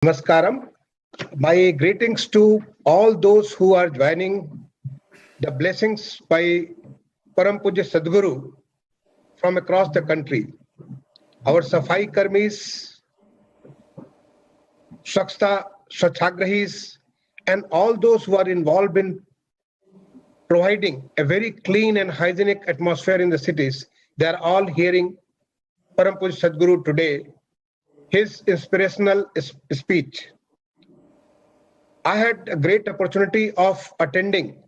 Namaskaram. My greetings to all those who are joining the blessings by Param Pujya Sadhguru from across the country. Our Safai Karmis, Swachhagrahis, and all those who are involved in providing a very clean and hygienic atmosphere in the cities, they are all hearing Param Pujya Sadhguru today, his inspirational speech. I had a great opportunity of attending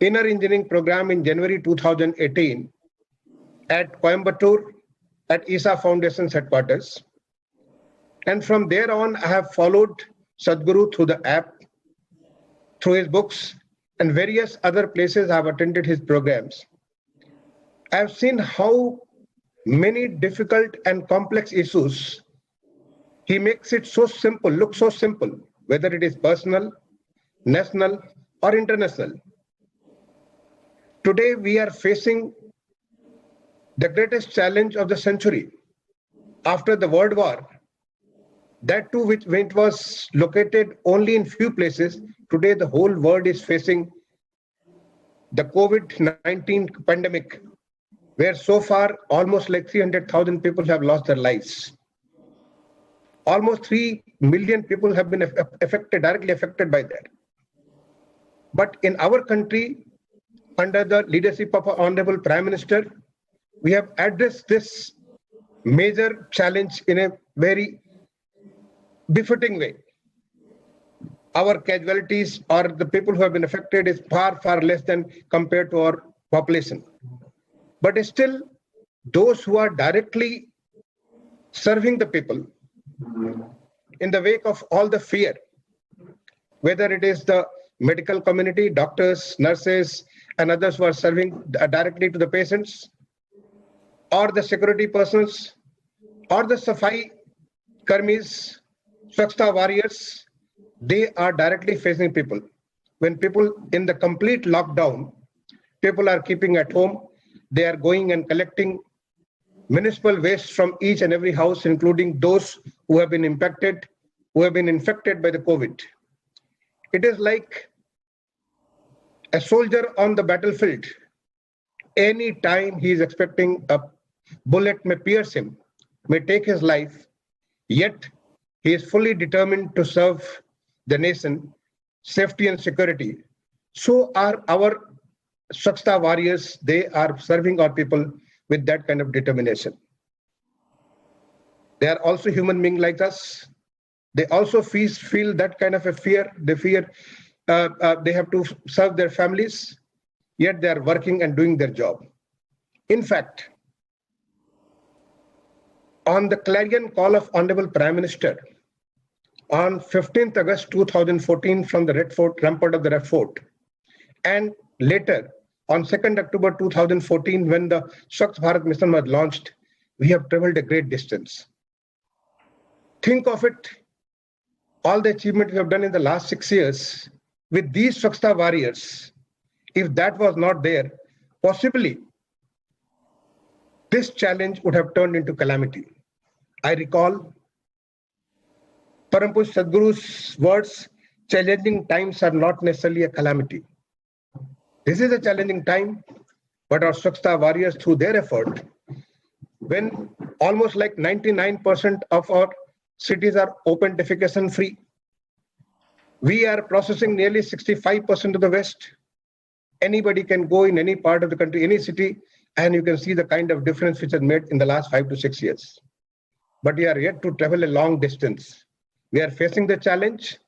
inner engineering program in January 2018 at Coimbatore at ISA Foundation's headquarters. And from there on, I have followed Sadhguru through the app, through his books, and various other places I have attended his programs. I have seen how many difficult and complex issues he makes it so simple, look so simple, whether it is personal, national, or international. Today, we are facing the greatest challenge of the century. After the World War, that too, which when it was located only in few places, today the whole world is facing the COVID-19 pandemic, where so far almost like 300,000 people have lost their lives. Almost 3 million people have been directly affected by that. But in our country, under the leadership of our Honorable Prime Minister, we have addressed this major challenge in a very befitting way. Our casualties or the people who have been affected is far, far less than compared to our population. But still, those who are directly serving the people in the wake of all the fear, whether it is the medical community, doctors, nurses, and others who are serving directly to the patients, or the security persons, or the Safai Karmis, Swachhata warriors, they are directly facing people. When people in the complete lockdown, people are keeping at home, they are going and collecting municipal waste from each and every house, including those who have been impacted, who have been infected by the COVID. It is like a soldier on the battlefield. Any time he is expecting a bullet may pierce him, may take his life, yet he is fully determined to serve the nation, safety and security. So are our Swachhata warriors. They are serving our people with that kind of determination. They are also human beings like us. They also feel that kind of a fear. They fear they have to serve their families, yet they are working and doing their job. In fact, on the clarion call of Honorable Prime Minister on 15th August 2014 from the Red Fort, rampart of the Red Fort, and later on 2nd October 2014 when the Swachh Bharat mission was launched, we have traveled a great distance. Think of it, all the achievement we have done in the last 6 years with these Swachhata warriors. If that was not there, possibly this challenge would have turned into calamity. I recall Param Pujya Sadhguru's words, challenging times are not necessarily a calamity. This is a challenging time, but our Swachhata warriors, through their effort, when almost like 99% of our cities are open defecation free, we are processing nearly 65% of the waste. Anybody can go in any part of the country, any city, and you can see the kind of difference which has made in the last 5 to 6 years. But we are yet to travel a long distance. We are facing the challenge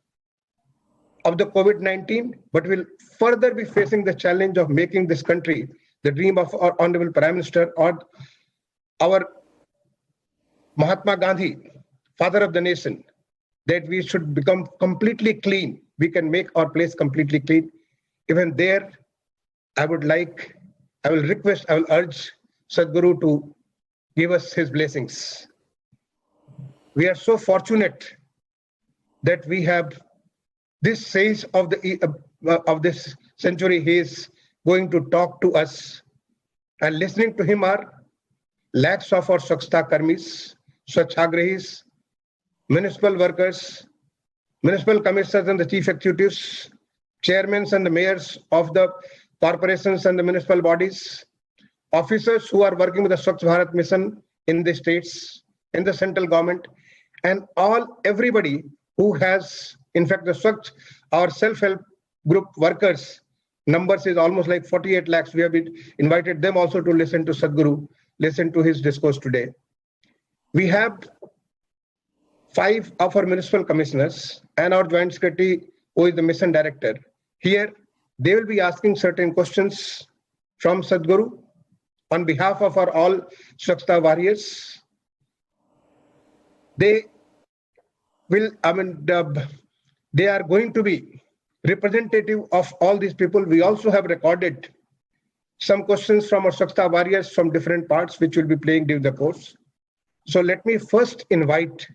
of the COVID-19, but we'll further be facing the challenge of making this country the dream of our Honorable Prime Minister or our Mahatma Gandhi, father of the nation, that we should become completely clean. We can make our place completely clean. Even there, I will request, I will urge Sadhguru to give us his blessings. We are so fortunate that we have this sage of this century. He is going to talk to us, and listening to him are lakhs of our Swachhata Karmis, Swachhagrahis, municipal workers, municipal commissioners and the chief executives, chairmen and the mayors of the corporations and the municipal bodies, officers who are working with the Swachh Bharat mission in the states, in the central government, and everybody who has, in fact, the Swachh, our self-help group workers, numbers is almost like 48 lakhs. We have invited them also to listen to Sadhguru, listen to his discourse today. We have 5 of our municipal commissioners and our joint secretary, who is the mission director. Here, they will be asking certain questions from Sadhguru on behalf of our all Swachhata warriors. They will, they are going to be representative of all these people. We also have recorded some questions from our Swachhata warriors from different parts, which will be playing during the course. So let me first invite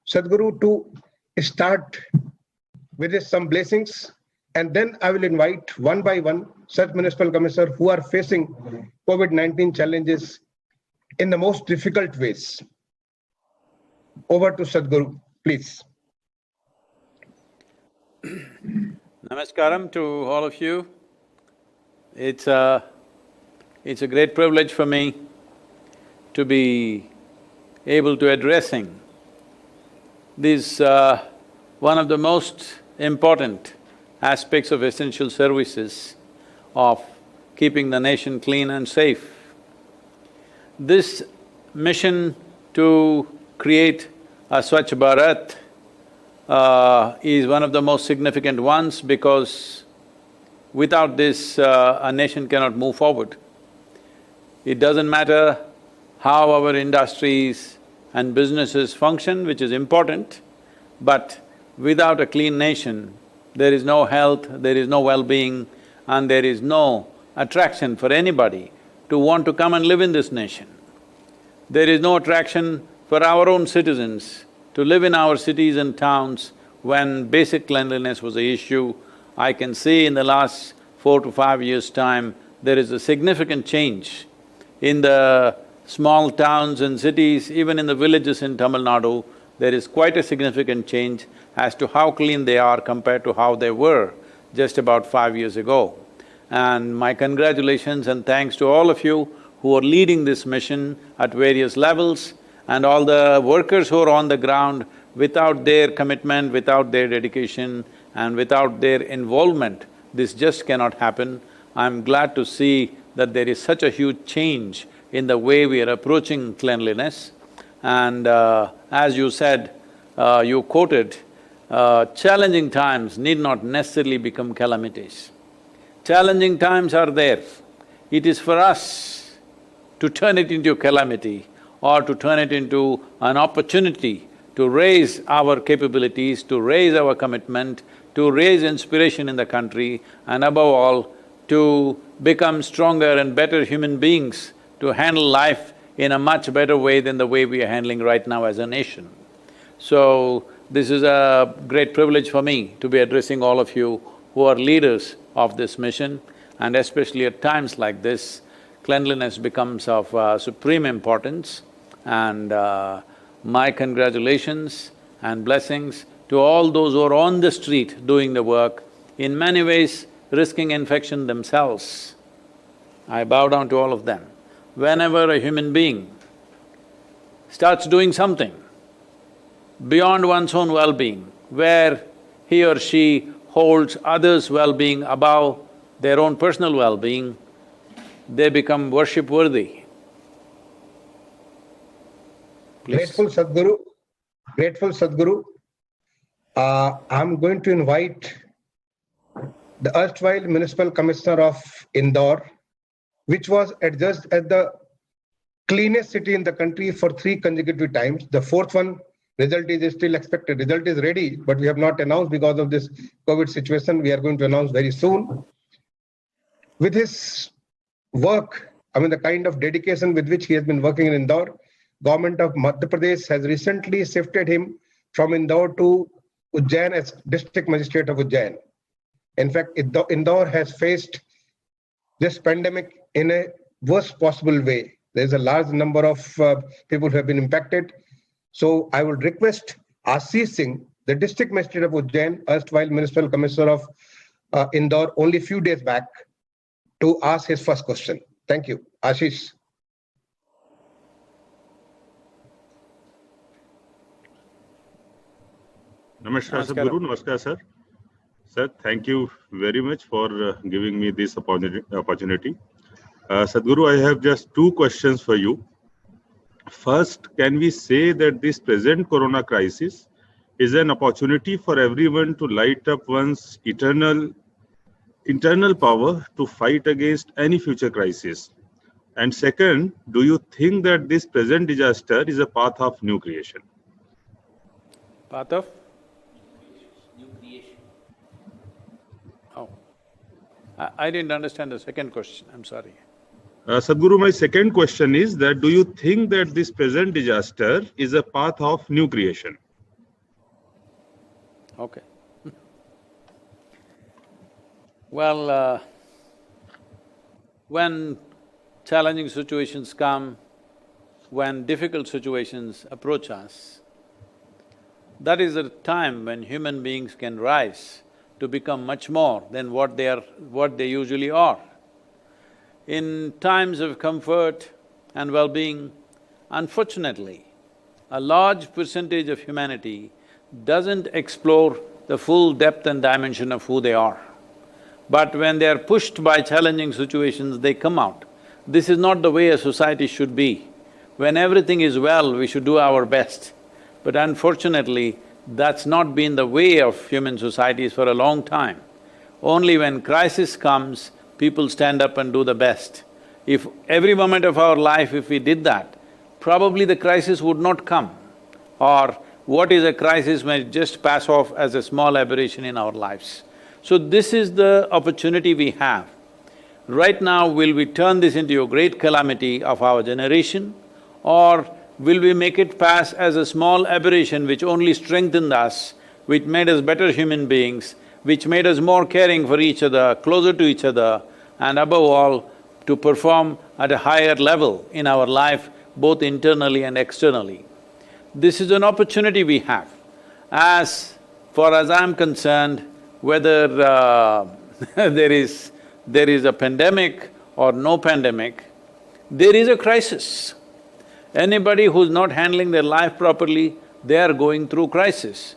Sadhguru to start with some blessings, and then I will invite one by one such municipal commissioners who are facing COVID-19 challenges in the most difficult ways. Over to Sadhguru, please. Namaskaram to all of you. It's a great privilege for me to be able to addressing this one of the most important aspects of essential services of keeping the nation clean and safe. This mission to create a Swachh Bharat is one of the most significant ones, because without this, a nation cannot move forward. It doesn't matter how our industries and businesses function, which is important, but without a clean nation, there is no health, there is no well-being, and there is no attraction for anybody to want to come and live in this nation. There is no attraction for our own citizens to live in our cities and towns when basic cleanliness was the issue. I can see in the last 4 to 5 years' time, there is a significant change in the small towns and cities, even in the villages in Tamil Nadu. There is quite a significant change as to how clean they are compared to how they were just about 5 years ago. And my congratulations and thanks to all of you who are leading this mission at various levels, and all the workers who are on the ground. Without their commitment, without their dedication, and without their involvement, this just cannot happen. I'm glad to see that there is such a huge change in the way we are approaching cleanliness. And as you said, you quoted, challenging times need not necessarily become calamities. Challenging times are there. It is for us to turn it into a calamity or to turn it into an opportunity to raise our capabilities, to raise our commitment, to raise inspiration in the country, and above all, to become stronger and better human beings, to handle life in a much better way than the way we are handling right now as a nation. So, this is a great privilege for me to be addressing all of you who are leaders of this mission, and especially at times like this, cleanliness becomes of supreme importance. And my congratulations and blessings to all those who are on the street doing the work, in many ways risking infection themselves. I bow down to all of them. Whenever a human being starts doing something beyond one's own well-being, where he or she holds others' well-being above their own personal well-being, they become worship-worthy. Please. Grateful Sadhguru, grateful Sadhguru. I'm going to invite the erstwhile Municipal Commissioner of Indore, which was adjudged as the cleanest city in the country for 3 consecutive times. The 4th one, result is still expected. Result is ready, but we have not announced because of this COVID situation. We are going to announce very soon. With his work, the kind of dedication with which he has been working in Indore, Government of Madhya Pradesh has recently shifted him from Indore to Ujjain as District Magistrate of Ujjain. In fact, Indore has faced this pandemic in a worst possible way. There is a large number of people who have been impacted. So I would request Ashish Singh, the district magistrate of Ujjain, erstwhile municipal commissioner of Indore, only few days back, to ask his first question. Thank you. Ashish. Namaskar, Sadhguru. Namaskar, sir. Sir, thank you very much for giving me this opportunity. Sadhguru, I have just two questions for you. First, can we say that this present corona crisis is an opportunity for everyone to light up one's internal power to fight against any future crisis? And second, do you think that this present disaster is a path of new creation? Path of? New creation. Oh. I didn't understand the second question, I'm sorry. Sadhguru, my second question is that do you think that this present disaster is a path of new creation? Okay. Well, when challenging situations come, when difficult situations approach us, that is the time when human beings can rise to become much more than what they usually are. In times of comfort and well-being, unfortunately, a large percentage of humanity doesn't explore the full depth and dimension of who they are. But when they are pushed by challenging situations, they come out. This is not the way a society should be. When everything is well, we should do our best. But unfortunately, that's not been the way of human societies for a long time. Only when crisis comes, people stand up and do the best. If every moment of our life, if we did that, probably the crisis would not come. Or what is a crisis may just pass off as a small aberration in our lives. So this is the opportunity we have. Right now, will we turn this into a great calamity of our generation, or will we make it pass as a small aberration which only strengthened us, which made us better human beings, which made us more caring for each other, closer to each other, and above all, to perform at a higher level in our life, both internally and externally. This is an opportunity we have. As far as I'm concerned, whether there is a pandemic or no pandemic, there is a crisis. Anybody who's not handling their life properly, they are going through crisis.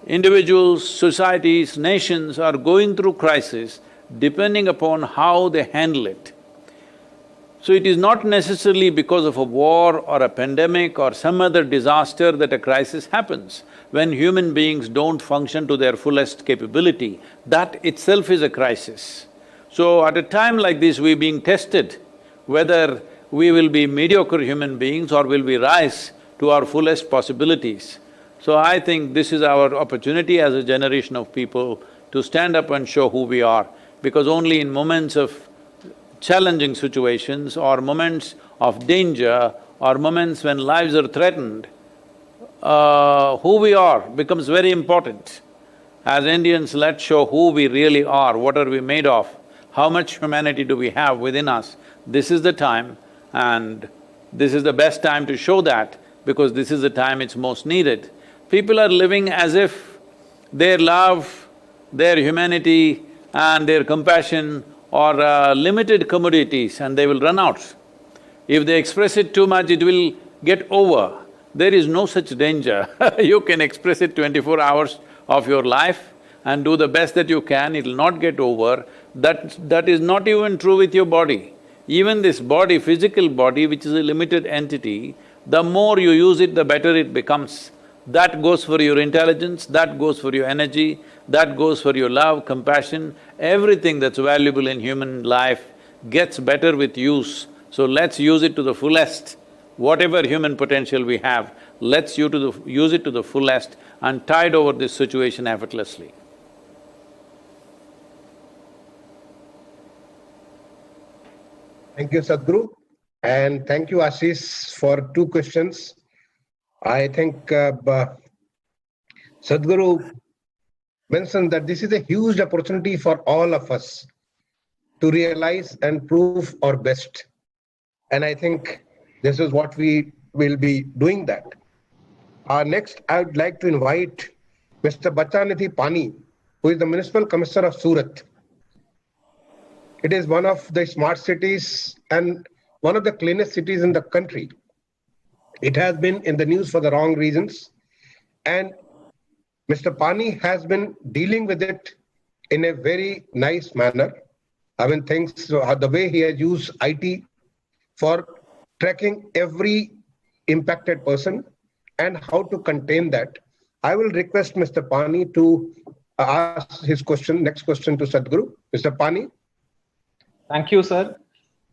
Individuals, societies, nations are going through crisis depending upon how they handle it. So it is not necessarily because of a war or a pandemic or some other disaster that a crisis happens. When human beings don't function to their fullest capability, that itself is a crisis. So at a time like this, we're being tested whether we will be mediocre human beings or will we rise to our fullest possibilities. So I think this is our opportunity as a generation of people to stand up and show who we are, because only in moments of challenging situations or moments of danger or moments when lives are threatened, who we are becomes very important. As Indians, let's show who we really are, what are we made of, how much humanity do we have within us. This is the time, and this is the best time to show that, because this is the time it's most needed. People are living as if their love, their humanity and their compassion are limited commodities and they will run out. If they express it too much, it will get over. There is no such danger. You can express it 24 hours of your life and do the best that you can, it'll not get over. That is not even true with your body. Even this body, physical body, which is a limited entity, the more you use it, the better it becomes. That goes for your intelligence, that goes for your energy, that goes for your love, compassion, everything that's valuable in human life gets better with use. So let's use it to the fullest. Whatever human potential we have, let's use it to the fullest and tide over this situation effortlessly. Thank you, Sadhguru, and thank you, Ashish, for two questions. I think Sadhguru mentioned that this is a huge opportunity for all of us to realize and prove our best. And I think this is what we will be doing that. Next, I would like to invite Mr. Bachanidhi Pani, who is the Municipal Commissioner of Surat. It is one of the smart cities and one of the cleanest cities in the country. It has been in the news for the wrong reasons, and Mr. Pani has been dealing with it in a very nice manner. I mean, things, the way he has used IT for tracking every impacted person and how to contain that. I will request Mr. Pani to ask his question, next question to Sadhguru. Mr. Pani. Thank you, sir.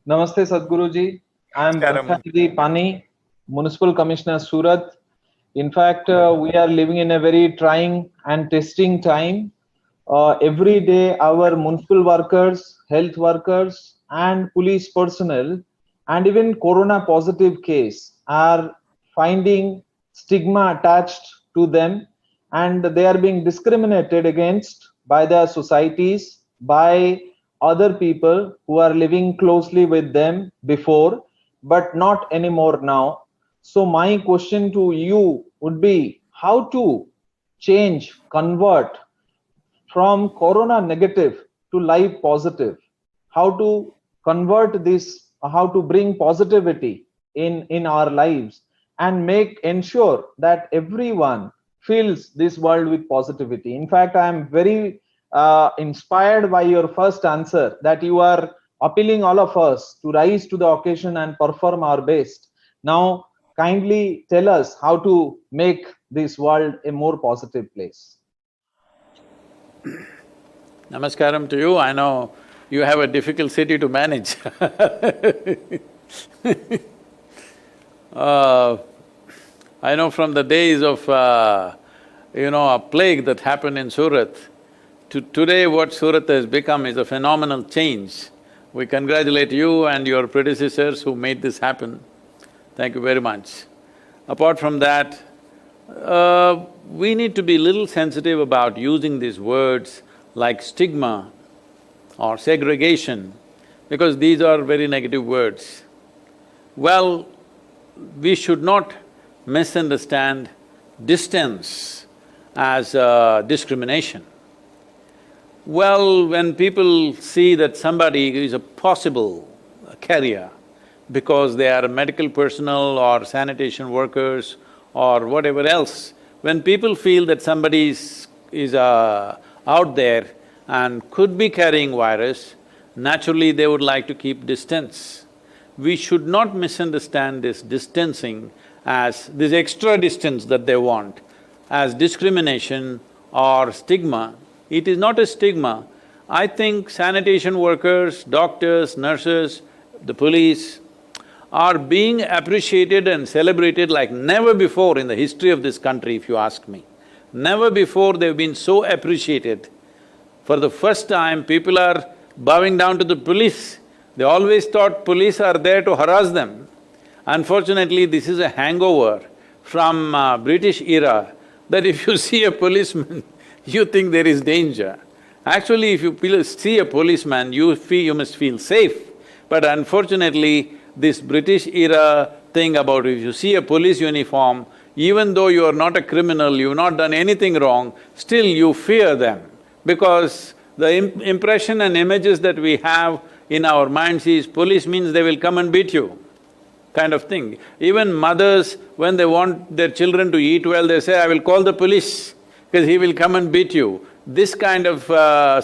Namaste, Sadhguru ji. I am Bachanidhi Pani, Municipal Commissioner, Surat. In fact, we are living in a very trying and testing time. Every day, our municipal workers, health workers, and police personnel, and even corona positive case are finding stigma attached to them, and they are being discriminated against by their societies, by other people who are living closely with them before, but not anymore now. So my question to you would be how to change, convert from corona negative to life positive, how to convert this, how to bring positivity in our lives and ensure that everyone fills this world with positivity. In fact, I am very inspired by your first answer, that you are appealing all of us to rise to the occasion and perform our best. Now kindly tell us how to make this world a more positive place. Namaskaram to you. I know you have a difficult city to manage. I know from the days of, a plague that happened in Surat, to today what Surat has become is a phenomenal change. We congratulate you and your predecessors who made this happen. Thank you very much. Apart from that, we need to be little sensitive about using these words like stigma or segregation, because these are very negative words. Well, we should not misunderstand distance as discrimination. Well, when people see that somebody is a possible carrier because they are medical personnel or sanitation workers or whatever else, when people feel that somebody is out there and could be carrying virus, naturally they would like to keep distance. We should not misunderstand this distancing as this extra distance that they want as discrimination or stigma. It is not a stigma. I think sanitation workers, doctors, nurses, the police are being appreciated and celebrated like never before in the history of this country, if you ask me. Never before they've been so appreciated. For the first time, people are bowing down to the police. They always thought police are there to harass them. Unfortunately, this is a hangover from British era, that if you see a policeman, you think there is danger. Actually, if you see a policeman, you must feel safe. But unfortunately, this British era thing about if you see a police uniform, even though you are not a criminal, you've not done anything wrong, still you fear them. Because the impression and images that we have in our minds is police means they will come and beat you, kind of thing. Even mothers, when they want their children to eat well, they say, I will call the police, because he will come and beat you. This kind of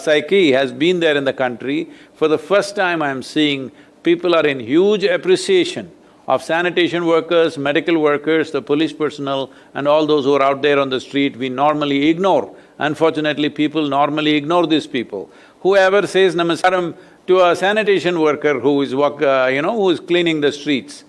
psyche has been there in the country. For the first time I am seeing people are in huge appreciation of sanitation workers, medical workers, the police personnel and all those who are out there on the street, we normally ignore. Unfortunately, people normally ignore these people. Whoever says namaskaram to a sanitation worker who is who is cleaning the streets,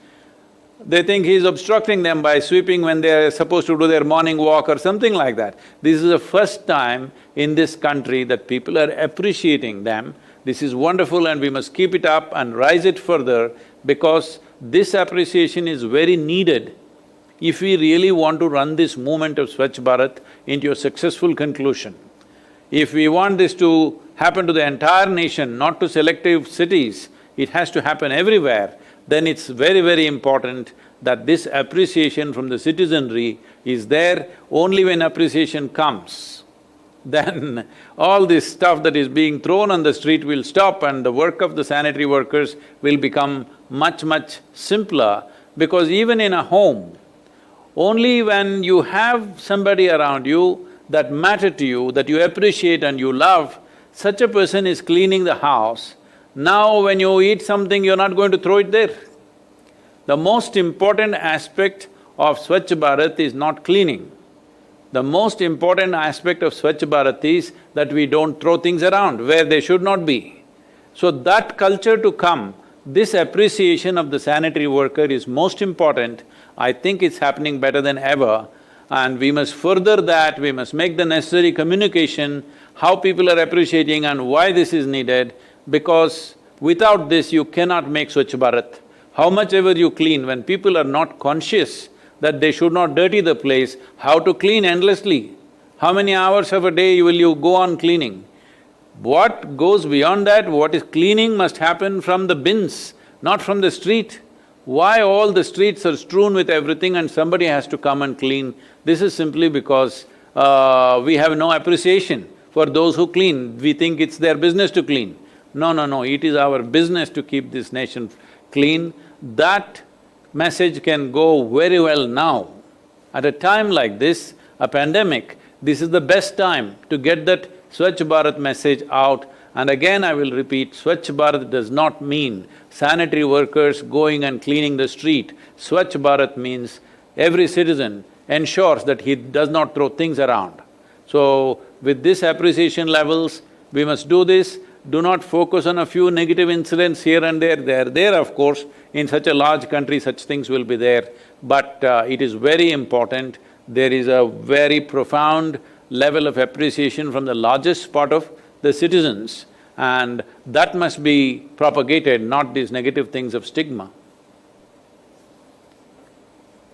they think he's obstructing them by sweeping when they're supposed to do their morning walk or something like that. This is the first time in this country that people are appreciating them. This is wonderful and we must keep it up and rise it further, because this appreciation is very needed if we really want to run this movement of Swachh Bharat into a successful conclusion. If we want this to happen to the entire nation, not to selective cities, it has to happen everywhere, then it's very, very important that this appreciation from the citizenry is there. Only when appreciation comes, then all this stuff that is being thrown on the street will stop and the work of the sanitary workers will become much, much simpler. Because even in a home, only when you have somebody around you that matter to you, that you appreciate and you love, such a person is cleaning the house. Now when you eat something, you're not going to throw it there. The most important aspect of Swachh Bharat is not cleaning. The most important aspect of Swachh Bharat is that we don't throw things around where they should not be. So that culture to come, this appreciation of the sanitary worker is most important. I think it's happening better than ever, and we must further that, we must make the necessary communication, how people are appreciating and why this is needed, because without this you cannot make Swachh Bharat. How much ever you clean, when people are not conscious that they should not dirty the place, how to clean endlessly? How many hours of a day will you go on cleaning? What goes beyond that, what is cleaning must happen from the bins, not from the street. Why all the streets are strewn with everything and somebody has to come and clean? This is simply because we have no appreciation for those who clean. We think it's their business to clean. No, it is our business to keep this nation clean. That message can go very well now. At a time like this, a pandemic, this is the best time to get that Swachh Bharat message out. And again I will repeat, Swachh Bharat does not mean sanitary workers going and cleaning the street. Swachh Bharat means every citizen ensures that he does not throw things around. So, with this appreciation levels, we must do this. Do not focus on a few negative incidents here and there. They are there, of course. In such a large country, such things will be there. But it is very important. There is a very profound level of appreciation from the largest part of the citizens, and that must be propagated, not these negative things of stigma.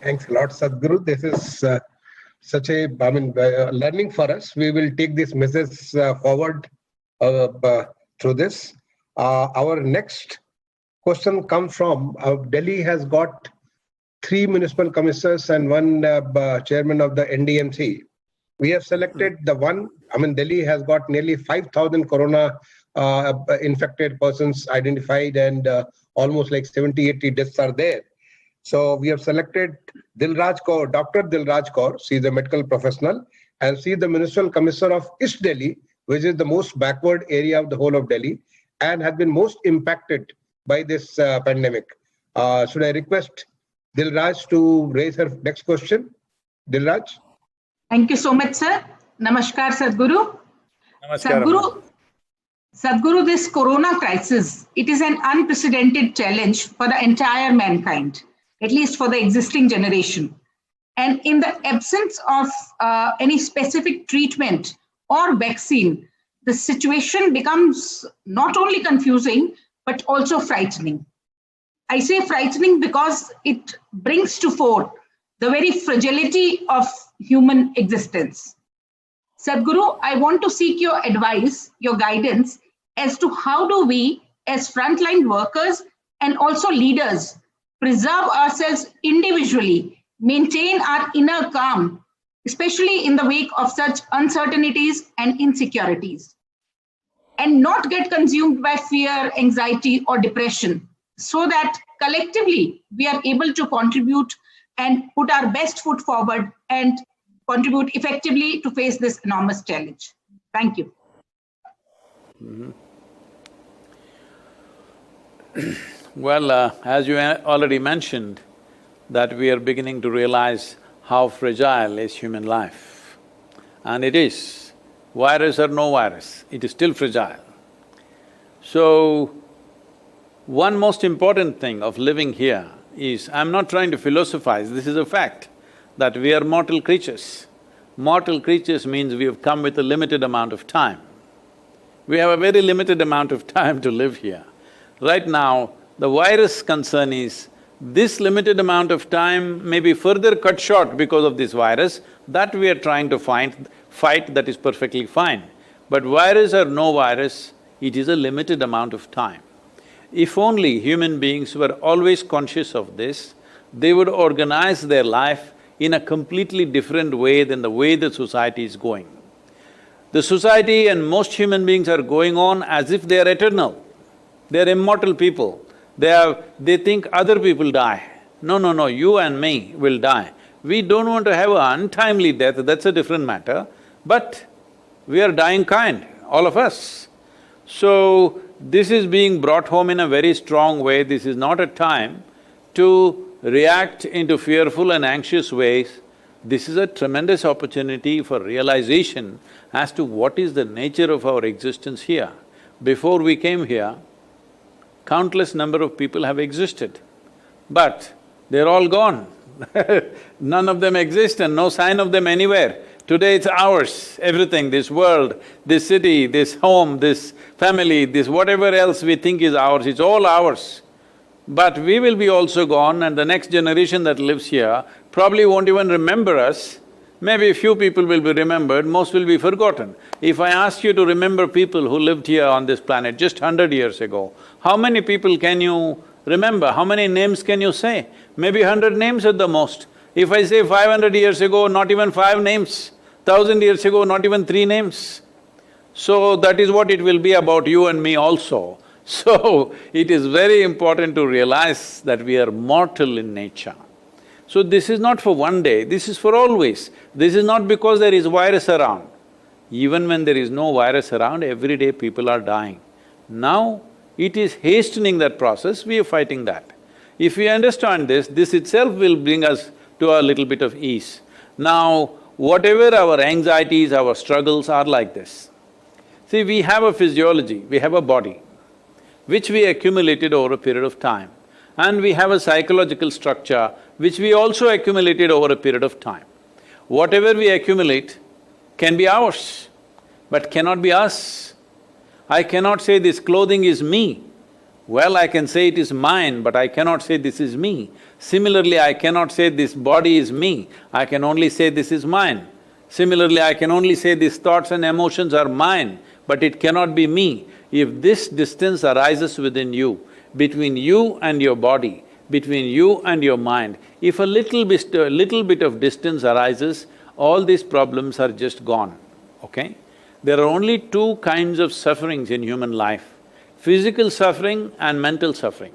Thanks a lot, Sadhguru. This is such a, learning for us. We will take this message forward through this. Our next question comes from Delhi has got 3 municipal commissioners and 1 chairman of the NDMC. We have selected the one, Delhi has got nearly 5,000 corona infected persons identified, and almost like 70-80 deaths are there. So we have selected Dilraj Kaur, Dr. Dilraj Kaur. She is a medical professional and she is the municipal commissioner of East Delhi, which is the most backward area of the whole of Delhi and has been most impacted by this pandemic. Should I request Dilraj to raise her next question? Dilraj? Thank you so much, sir. Namaskar, Sadhguru. Namaskar. Sadhguru, this corona crisis, it is an unprecedented challenge for the entire mankind, at least for the existing generation. And in the absence of any specific treatment or vaccine, the situation becomes not only confusing, but also frightening. I say frightening because it brings to fore the very fragility of human existence. Sadhguru, I want to seek your advice, your guidance as to how do we as frontline workers and also leaders preserve ourselves individually, maintain our inner calm, especially in the wake of such uncertainties and insecurities, and not get consumed by fear, anxiety, or depression, so that collectively we are able to contribute and put our best foot forward and contribute effectively to face this enormous challenge. Thank you. Well, as you already mentioned, that we are beginning to realize how fragile is human life. And it is. Virus or no virus, it is still fragile. So, one most important thing of living here is, I'm not trying to philosophize, this is a fact, that we are mortal creatures. Mortal creatures means we have come with a limited amount of time. We have a very limited amount of time to live here. Right now, the virus concern is, this limited amount of time may be further cut short because of this virus, that we are trying to fight, that is perfectly fine. But virus or no virus, it is a limited amount of time. If only human beings were always conscious of this, they would organize their life in a completely different way than the way the society is going. The society and most human beings are going on as if they are eternal. They are immortal people. They think other people die. No, no, no, you and me will die. We don't want to have an untimely death, that's a different matter, but we are dying kind, all of us. So, this is being brought home in a very strong way. This is not a time to react into fearful and anxious ways. This is a tremendous opportunity for realization as to what is the nature of our existence here. Before we came here, countless number of people have existed, but they're all gone. None of them exist and no sign of them anywhere. Today it's ours, everything, this world, this city, this home, this family, this whatever else we think is ours, it's all ours. But we will be also gone and the next generation that lives here probably won't even remember us. Maybe a few people will be remembered, most will be forgotten. If I ask you to remember people who lived here on this planet just 100 years ago, how many people can you remember? How many names can you say? Maybe 100 names at the most. If I say 500 years ago, not even 5 names. 1000 years ago, not even 3 names. So that is what it will be about you and me also. So, it is very important to realize that we are mortal in nature. So this is not for one day, this is for always. This is not because there is virus around. Even when there is no virus around, every day people are dying. Now, it is hastening that process, we are fighting that. If we understand this itself will bring us to a little bit of ease. Now, whatever our anxieties, our struggles are like this. See, we have a physiology, we have a body, which we accumulated over a period of time. And we have a psychological structure, which we also accumulated over a period of time. Whatever we accumulate can be ours, but cannot be us. I cannot say this clothing is me. Well, I can say it is mine, but I cannot say this is me. Similarly, I cannot say this body is me, I can only say this is mine. Similarly, I can only say these thoughts and emotions are mine, but it cannot be me. If this distance arises within you, between you and your body, between you and your mind, if a little bit of distance arises, all these problems are just gone, okay? There are only 2 kinds of sufferings in human life, physical suffering and mental suffering.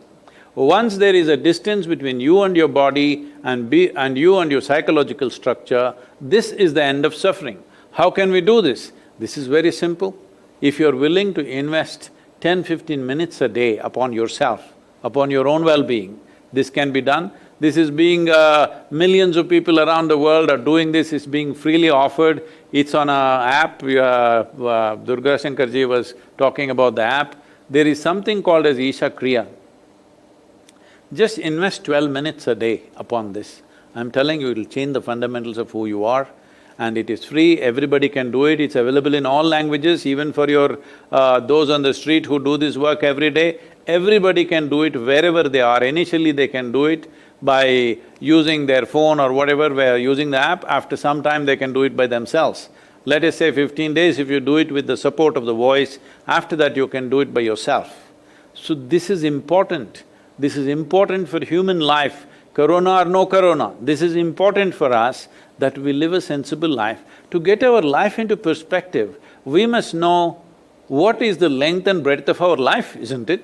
Once there is a distance between you and your body and you and your psychological structure, this is the end of suffering. How can we do this? This is very simple. If you're willing to invest 10-15 minutes a day upon yourself, upon your own well-being, this can be done. This is being… millions of people around the world are doing this, it's being freely offered. It's on a app, Durga Shankarji was talking about the app. There is something called as Isha Kriya. Just invest 12 minutes a day upon this. I'm telling you, it'll change the fundamentals of who you are. And it is free, everybody can do it, it's available in all languages, even for your… those on the street who do this work every day, everybody can do it wherever they are. Initially they can do it by using their phone or whatever, where using the app, after some time they can do it by themselves. Let us say 15 days, if you do it with the support of the voice, after that you can do it by yourself. So this is important for human life, corona or no corona, this is important for us that we live a sensible life. To get our life into perspective, we must know what is the length and breadth of our life, isn't it?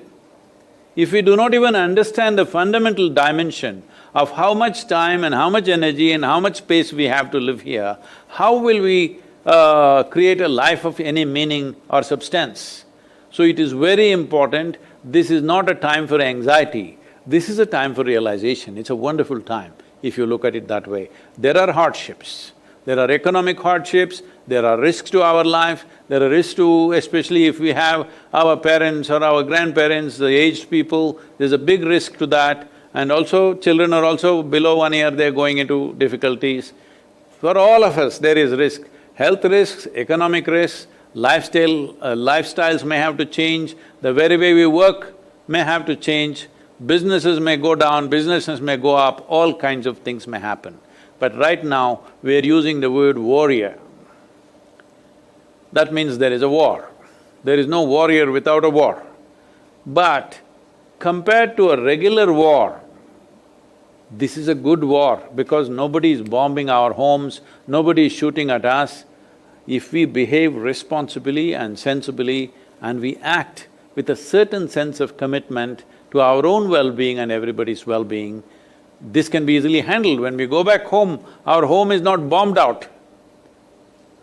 If we do not even understand the fundamental dimension of how much time and how much energy and how much space we have to live here, how will we create a life of any meaning or substance? So it is very important, this is not a time for anxiety, this is a time for realization, it's a wonderful time if you look at it that way. There are hardships, there are economic hardships, there are risks to our life, there are risks to… especially if we have our parents or our grandparents, the aged people, there's a big risk to that. And also, children are also below 1 year, they're going into difficulties. For all of us, there is risk. Health risks, economic risks, lifestyles may have to change, the very way we work may have to change, businesses may go down, businesses may go up, all kinds of things may happen. But right now, we are using the word warrior. That means there is a war. There is no warrior without a war. But compared to a regular war, This is a good war because nobody is bombing our homes, nobody is shooting at us. If we behave responsibly and sensibly and we act with a certain sense of commitment to our own well-being and everybody's well-being, this can be easily handled. When we go back home, our home is not bombed out.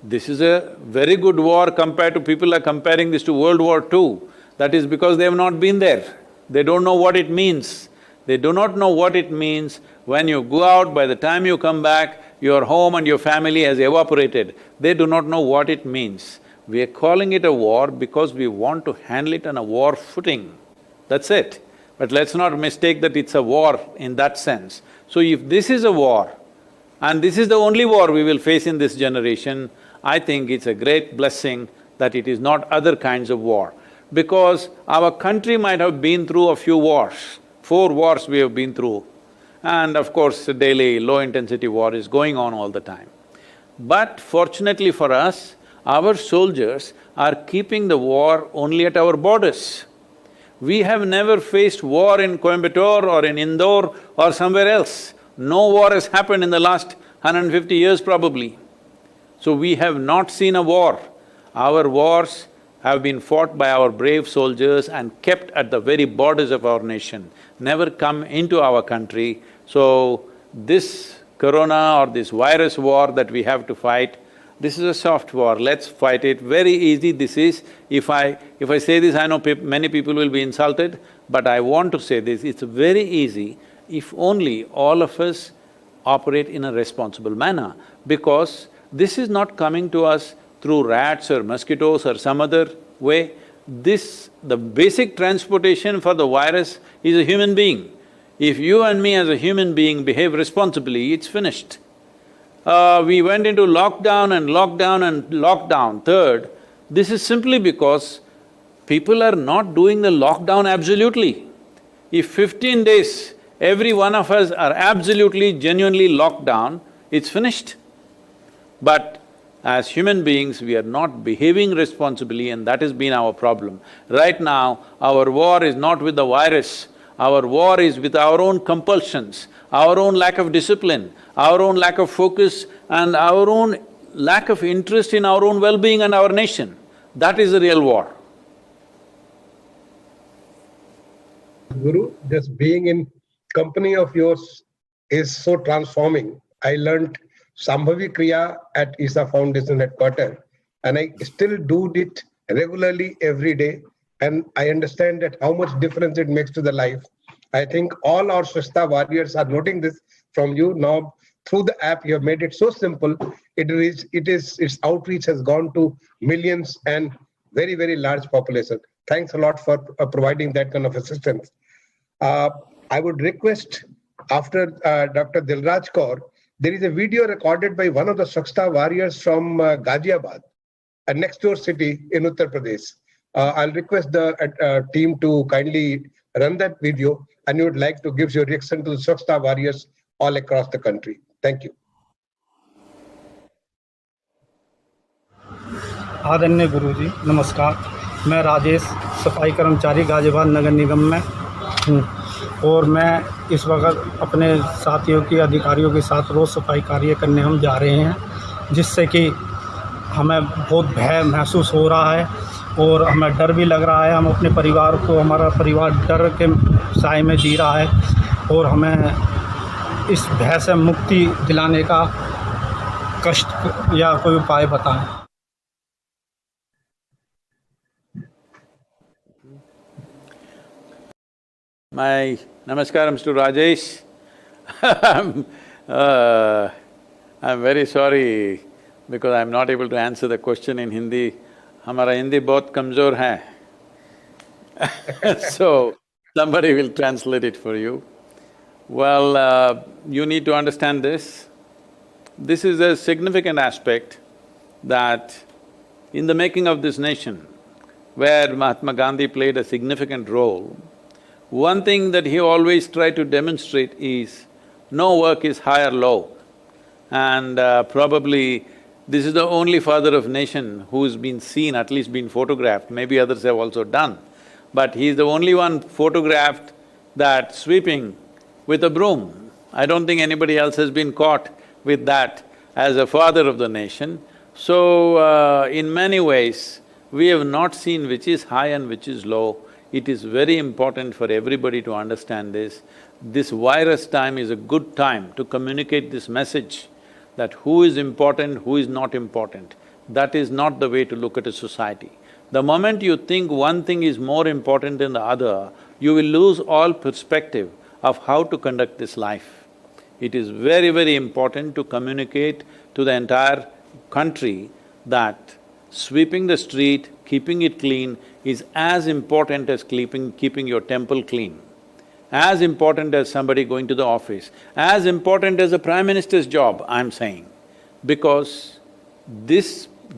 This is a very good war compared to… people are comparing this to World War II. That is because they have not been there. They don't know what it means. They do not know what it means when you go out, by the time you come back, your home and your family has evaporated. They do not know what it means. We are calling it a war because we want to handle it on a war footing. That's it. But let's not mistake that it's a war in that sense. So if this is a war, and this is the only war we will face in this generation, I think it's a great blessing that it is not other kinds of war. Because our country might have been through a few wars, 4 wars we have been through, and of course, daily low-intensity war is going on all the time. But fortunately for us, our soldiers are keeping the war only at our borders. We have never faced war in Coimbatore or in Indore or somewhere else. No war has happened in the last 150 years probably. So we have not seen a war. Our wars have been fought by our brave soldiers and kept at the very borders of our nation, never come into our country. So this corona or this virus war that we have to fight, this is a soft war, let's fight it. Very easy this is. If I say this, I know many people will be insulted, but I want to say this, it's very easy if only all of us operate in a responsible manner, because this is not coming to us through rats or mosquitoes or some other way. The basic transportation for the virus is a human being. If you and me as a human being behave responsibly, it's finished. We went into lockdown and lockdown and lockdown. Third, this is simply because people are not doing the lockdown absolutely. If 15 days every one of us are absolutely, genuinely locked down, it's finished. But as human beings, we are not behaving responsibly and that has been our problem. Right now, our war is not with the virus, our war is with our own compulsions, our own lack of discipline, our own lack of focus and our own lack of interest in our own well-being and our nation. That is the real war. Guru, just being in company of yours is so transforming. I learned Sambhavi Kriya at ISA Foundation headquarters, and I still do it regularly every day, and I understand that how much difference it makes to the life. I think all our Swachhata warriors are noting this from you now. Through the app, you have made it so simple. Its outreach has gone to millions and very, very large population. Thanks a lot for providing that kind of assistance. I would request, after Dr. Dilraj Kaur, there is a video recorded by one of the Swachhata warriors from Ghaziabad, a next door city in Uttar Pradesh. I'll request the team to kindly run that video, and you would like to give your reaction to the Swachhata warriors all across the country. Thank you. आदरणीय गुरुजी नमस्कार। मैं राजेश, सफाई कर्मचारी गाजियाबाद नगर निगम में हूँ और मैं इस वक्त अपने साथियों की अधिकारियों के साथ रोज़ सफाई कार्य करने हम जा रहे हैं, जिससे कि हमें बहुत भय महसूस हो रहा है और हमें डर भी लग रहा है। हम अपने परिवार को, हमारा परिवार डर के साए में जी रहा है और हमें इस भय से मुक्ति दिलाने का कष्ट या कोई उपाय बताएं। My namaskarams to Rajesh. I'm very sorry because I'm not able to answer the question in Hindi. हमारा हिंदी बहुत कमज़ोर है so somebody will translate it for you. Well, you need to understand this. This is a significant aspect that in the making of this nation, where Mahatma Gandhi played a significant role, one thing that he always tried to demonstrate is no work is high or low. And probably this is the only father of nation who's been seen, at least been photographed, maybe others have also done. But he's the only one photographed that sweeping with a broom I don't think anybody else has been caught with that as a father of the nation. So, in many ways, we have not seen which is high and which is low. It is very important for everybody to understand this. This virus time is a good time to communicate this message that who is important, who is not important. That is not the way to look at a society. The moment you think one thing is more important than the other, you will lose all perspective of how to conduct this life. It is very, very important to communicate to the entire country that sweeping the street, keeping it clean is as important as keeping your temple clean, as important as somebody going to the office, as important as the Prime Minister's job, I'm saying. Because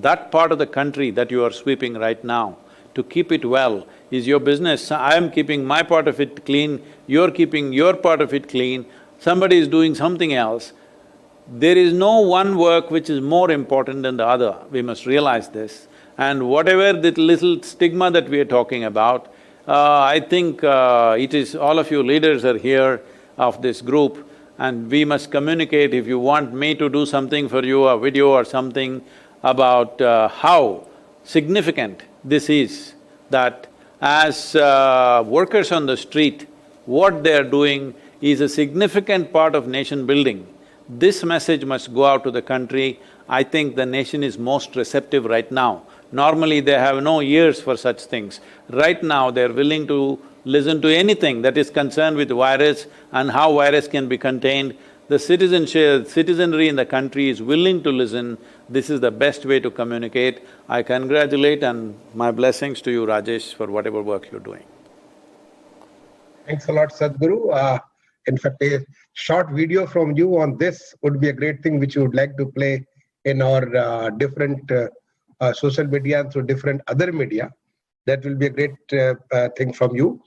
that part of the country that you are sweeping right now, to keep it well is your business. I am keeping my part of it clean, you're keeping your part of it clean, somebody is doing something else. There is no one work which is more important than the other, we must realize this. And whatever the little stigma that we are talking about, I think it is… all of you leaders are here of this group, and we must communicate. If you want me to do something for you, a video or something about how significant this is, that as workers on the street, what they are doing is a significant part of nation building. This message must go out to the country. I think the nation is most receptive right now. Normally they have no ears for such things. Right now they're willing to listen to anything that is concerned with virus and how virus can be contained. The citizenry in the country is willing to listen. This is the best way to communicate. I congratulate and my blessings to you, Rajesh, for whatever work you're doing. Thanks a lot, Sadhguru. In fact, a short video from you on this would be a great thing which you would like to play in our different social media and through different other media. That will be a great thing from you.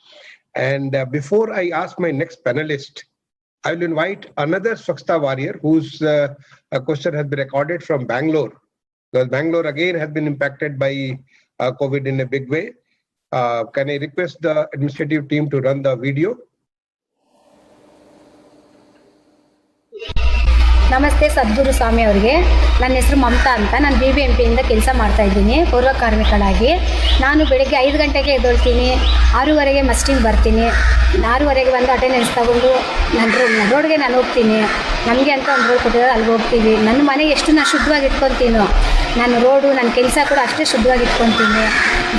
And before I ask my next panelist, I will invite another Swachhata warrior whose question has been recorded from Bangalore, because Bangalore again has been impacted by COVID in a big way. Can I request the administrative team to run the video? ನಮಸ್ತೆ ಸದ್ಗುರು ಸ್ವಾಮಿ ಅವರಿಗೆ. ನನ್ನ ಹೆಸರು ಮಮತಾ ಅಂತ. ನಾನು BBMPಯಿಂದ ಕೆಲಸ ಮಾಡ್ತಾಯಿದ್ದೀನಿ ಪೌರ ಕಾರ್ಮಿಕಳಾಗಿ. ನಾನು ಬೆಳಗ್ಗೆ 5 ಗಂಟೆಗೆ ಎದ್ದೇಳ್ತೀನಿ, 6:30ಗೆ ಮಸ್ಟಿಂಗ್ ಬರ್ತೀನಿ. 6:30ಗೆ ಬಂದು ಅಟೆಂಡೆನ್ಸ್ ತಗೊಂಡು ನನ್ನ ರೋಡ್ಗೆ ನಾನು ಹೋಗ್ತೀನಿ. ನಮಗೆ ಅಂತ ಒಂದು ರೋಡ್ ಕೊಟ್ಟಿದ್ದಾರೆ, ಅಲ್ಲಿಗೆ ಹೋಗ್ತೀವಿ. ನನ್ನ ಮನೆ ಎಷ್ಟು ನಾನು ಶುದ್ಧವಾಗಿ ಇಟ್ಕೊತೀನೋ, ನನ್ನ ರೋಡು ನನ್ನ ಕೆಲಸ ಕೂಡ ಅಷ್ಟೇ ಶುದ್ಧವಾಗಿ ಇಟ್ಕೊತೀನಿ.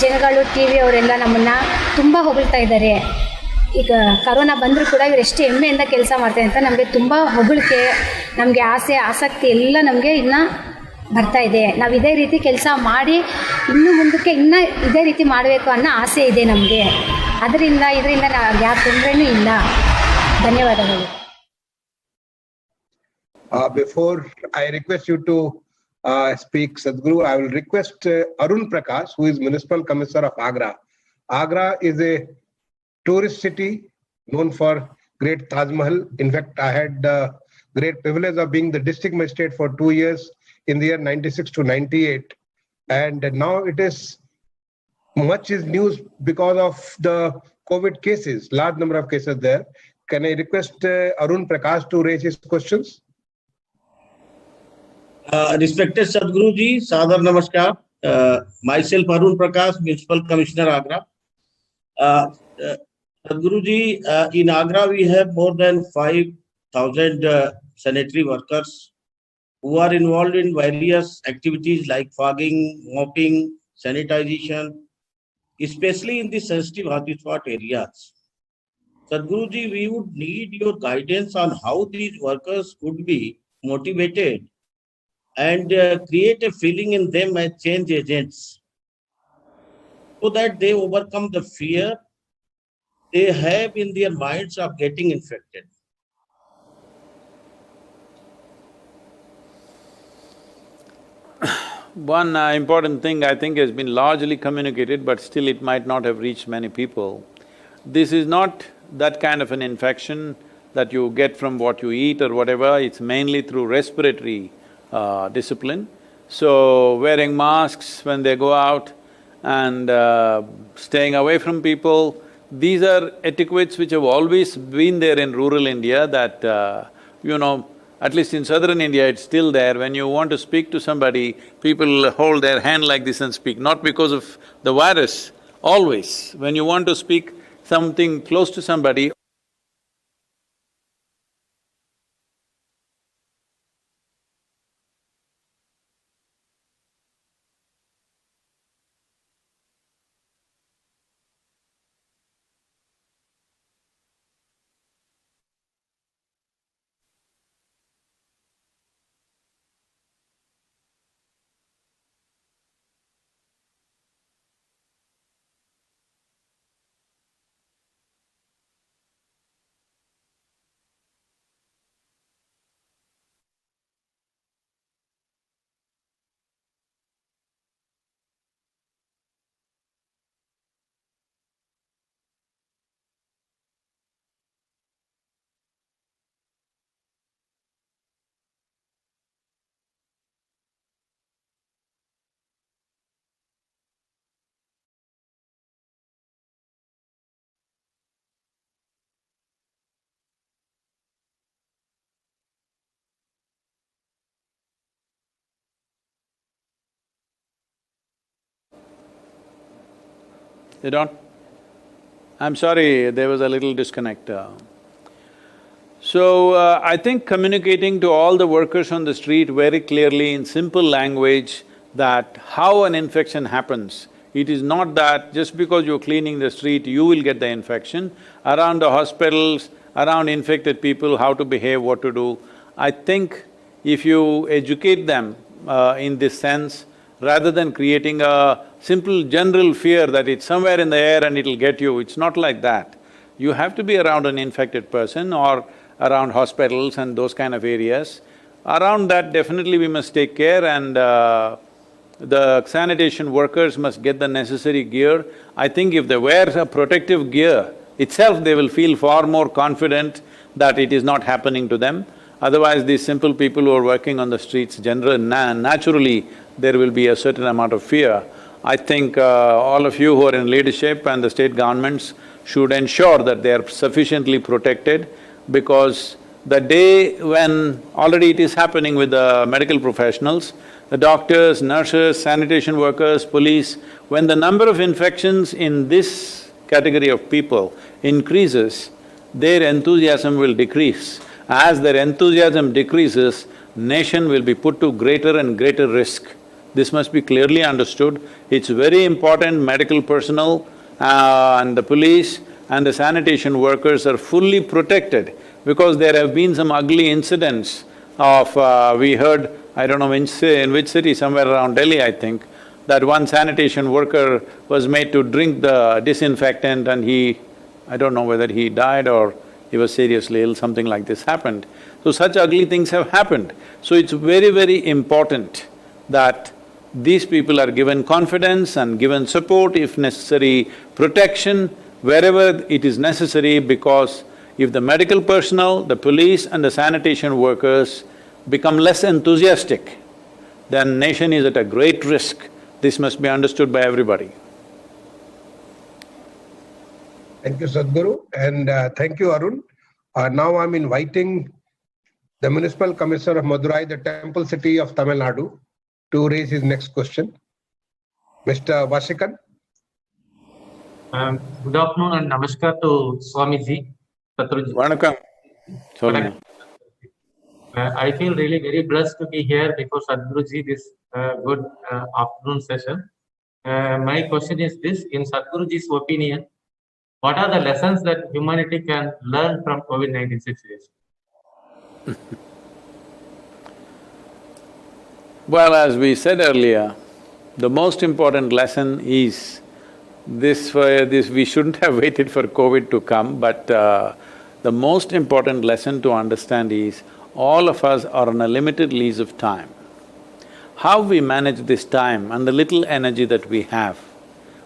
ಜನಗಳು TV ಅವರೆಲ್ಲ ನಮ್ಮನ್ನು ತುಂಬ ಹೊಗಳ್ತಾ ಇದ್ದಾರೆ. ಈಗ ಕರೋನಾ ಬಂದರೂ ಕೂಡ ಇವರು ಎಷ್ಟು ಹೆಮ್ಮೆಯಿಂದ ಕೆಲಸ ಮಾಡ್ತಾರೆ ಅಂತ ನಮಗೆ ತುಂಬ ಹೊಗಳಿಕೆ, ನಮಗೆ ಆಸೆ ಆಸಕ್ತಿ ಎಲ್ಲ ನಮಗೆ ಇನ್ನೂ ಬರ್ತಾ ಇದೆ. ನಾವು ಇದೇ ರೀತಿ ಕೆಲಸ ಮಾಡಿ ಇನ್ನು ಮುಂದಕ್ಕೆ ಇನ್ನೂ ಇದೇ ರೀತಿ ಮಾಡಬೇಕು ಅನ್ನೋ ಆಸೆ ಇದೆ ನಮಗೆ. ಇದರಿಂದ ಯಾವ ತೊಂದರೆನೂ ಇಲ್ಲ. ಧನ್ಯವಾದಗಳು. Before I request you to speak, Sadhguru, I will request Arun Prakash, who is Municipal Commissioner of Agra. Agra is a tourist city known for great Taj Mahal. In fact, I had the great privilege of being the district magistrate for 2 years in the year 96 to 98. And now it is much is news because of the COVID cases, large number of cases there. Can I request Arun Prakash to raise his questions? Respected Sadhguru ji, Sadhar Namaskar. Myself Arun Prakash, Municipal Commissioner Agra. Sadhguru ji, in Agra we have more than 5,000 sanitary workers who are involved in various activities like fogging, mopping, sanitization, especially in the sensitive hotspot areas. Sadhguru ji, we would need your guidance on how these workers could be motivated and create a feeling in them as change agents so that they overcome the fear they have in their minds of getting infected. One important thing I think has been largely communicated, but still it might not have reached many people. This is not that kind of an infection that you get from what you eat or whatever, it's mainly through respiratory discipline. So, wearing masks when they go out and staying away from people, these are etiquettes which have always been there in rural India, that you know, at least in southern India, it's still there. When you want to speak to somebody, people hold their hand like this and speak, not because of the virus, always. When you want to speak something close to somebody, they don't… I'm sorry, there was a little disconnect. I think communicating to all the workers on the street very clearly in simple language that how an infection happens, it is not that just because you're cleaning the street, you will get the infection. Around the hospitals, around infected people, how to behave, what to do. I think if you educate them in this sense, rather than creating a simple general fear that it's somewhere in the air and it'll get you, it's not like that. You have to be around an infected person or around hospitals and those kind of areas. Around that, definitely we must take care, and the sanitation workers must get the necessary gear. I think if they wear a protective gear itself, they will feel far more confident that it is not happening to them. Otherwise, these simple people who are working on the streets, naturally, there will be a certain amount of fear. I think all of you who are in leadership and the state governments should ensure that they are sufficiently protected, because the day when already it is happening with the medical professionals, the doctors, nurses, sanitation workers, police, when the number of infections in this category of people increases, their enthusiasm will decrease. As their enthusiasm decreases, nation will be put to greater and greater risk. This must be clearly understood. It's very important medical personnel and the police and the sanitation workers are fully protected, because there have been some ugly incidents of… we heard, I don't know in which city, somewhere around Delhi, I think, that one sanitation worker was made to drink the disinfectant and I don't know whether he died or he was seriously ill, something like this happened. So such ugly things have happened. So it's very, very important that these people are given confidence and given support, if necessary, protection wherever it is necessary, because if the medical personnel, the police and the sanitation workers become less enthusiastic, then nation is at a great risk. This must be understood by everybody. Thank you, Sadhguru, and thank you, Arun. Now I'm inviting the Municipal Commissioner of Madurai, the temple city of Tamil Nadu, to raise his next question. Mr. Vashikan. Good afternoon and namaskar to Swamiji. Vanakkam. Sorry. I feel really very blessed to be here before Sadhguruji this good afternoon session. My question is this: in Sadhguruji's opinion, what are the lessons that humanity can learn from COVID-19 situation? Well, as we said earlier, the most important lesson is this we shouldn't have waited for COVID to come, but the most important lesson to understand is all of us are on a limited lease of time. How we manage this time and the little energy that we have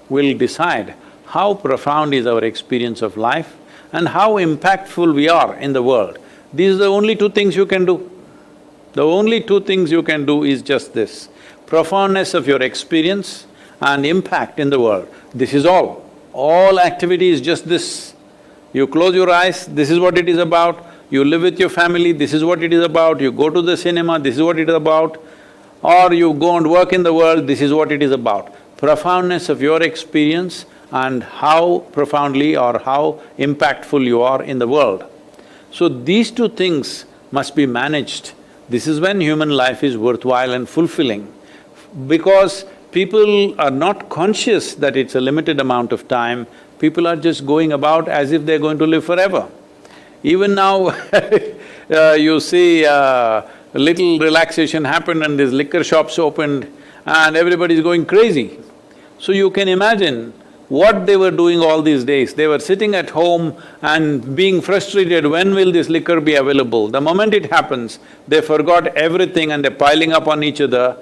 will decide how profound is our experience of life and how impactful we are in the world. These are the only two things you can do. The only two things you can do is just this: profoundness of your experience and impact in the world. This is all. All activity is just this. You close your eyes, this is what it is about. You live with your family, this is what it is about. You go to the cinema, this is what it is about. Or you go and work in the world, this is what it is about. Profoundness of your experience and how profoundly or how impactful you are in the world. So these two things must be managed. This is when human life is worthwhile and fulfilling. Because people are not conscious that it's a limited amount of time, people are just going about as if they're going to live forever. Even now you see a little relaxation happened and these liquor shops opened and everybody's going crazy. So you can imagine what they were doing all these days. They were sitting at home and being frustrated, when will this liquor be available? The moment it happens, they forgot everything and they're piling up on each other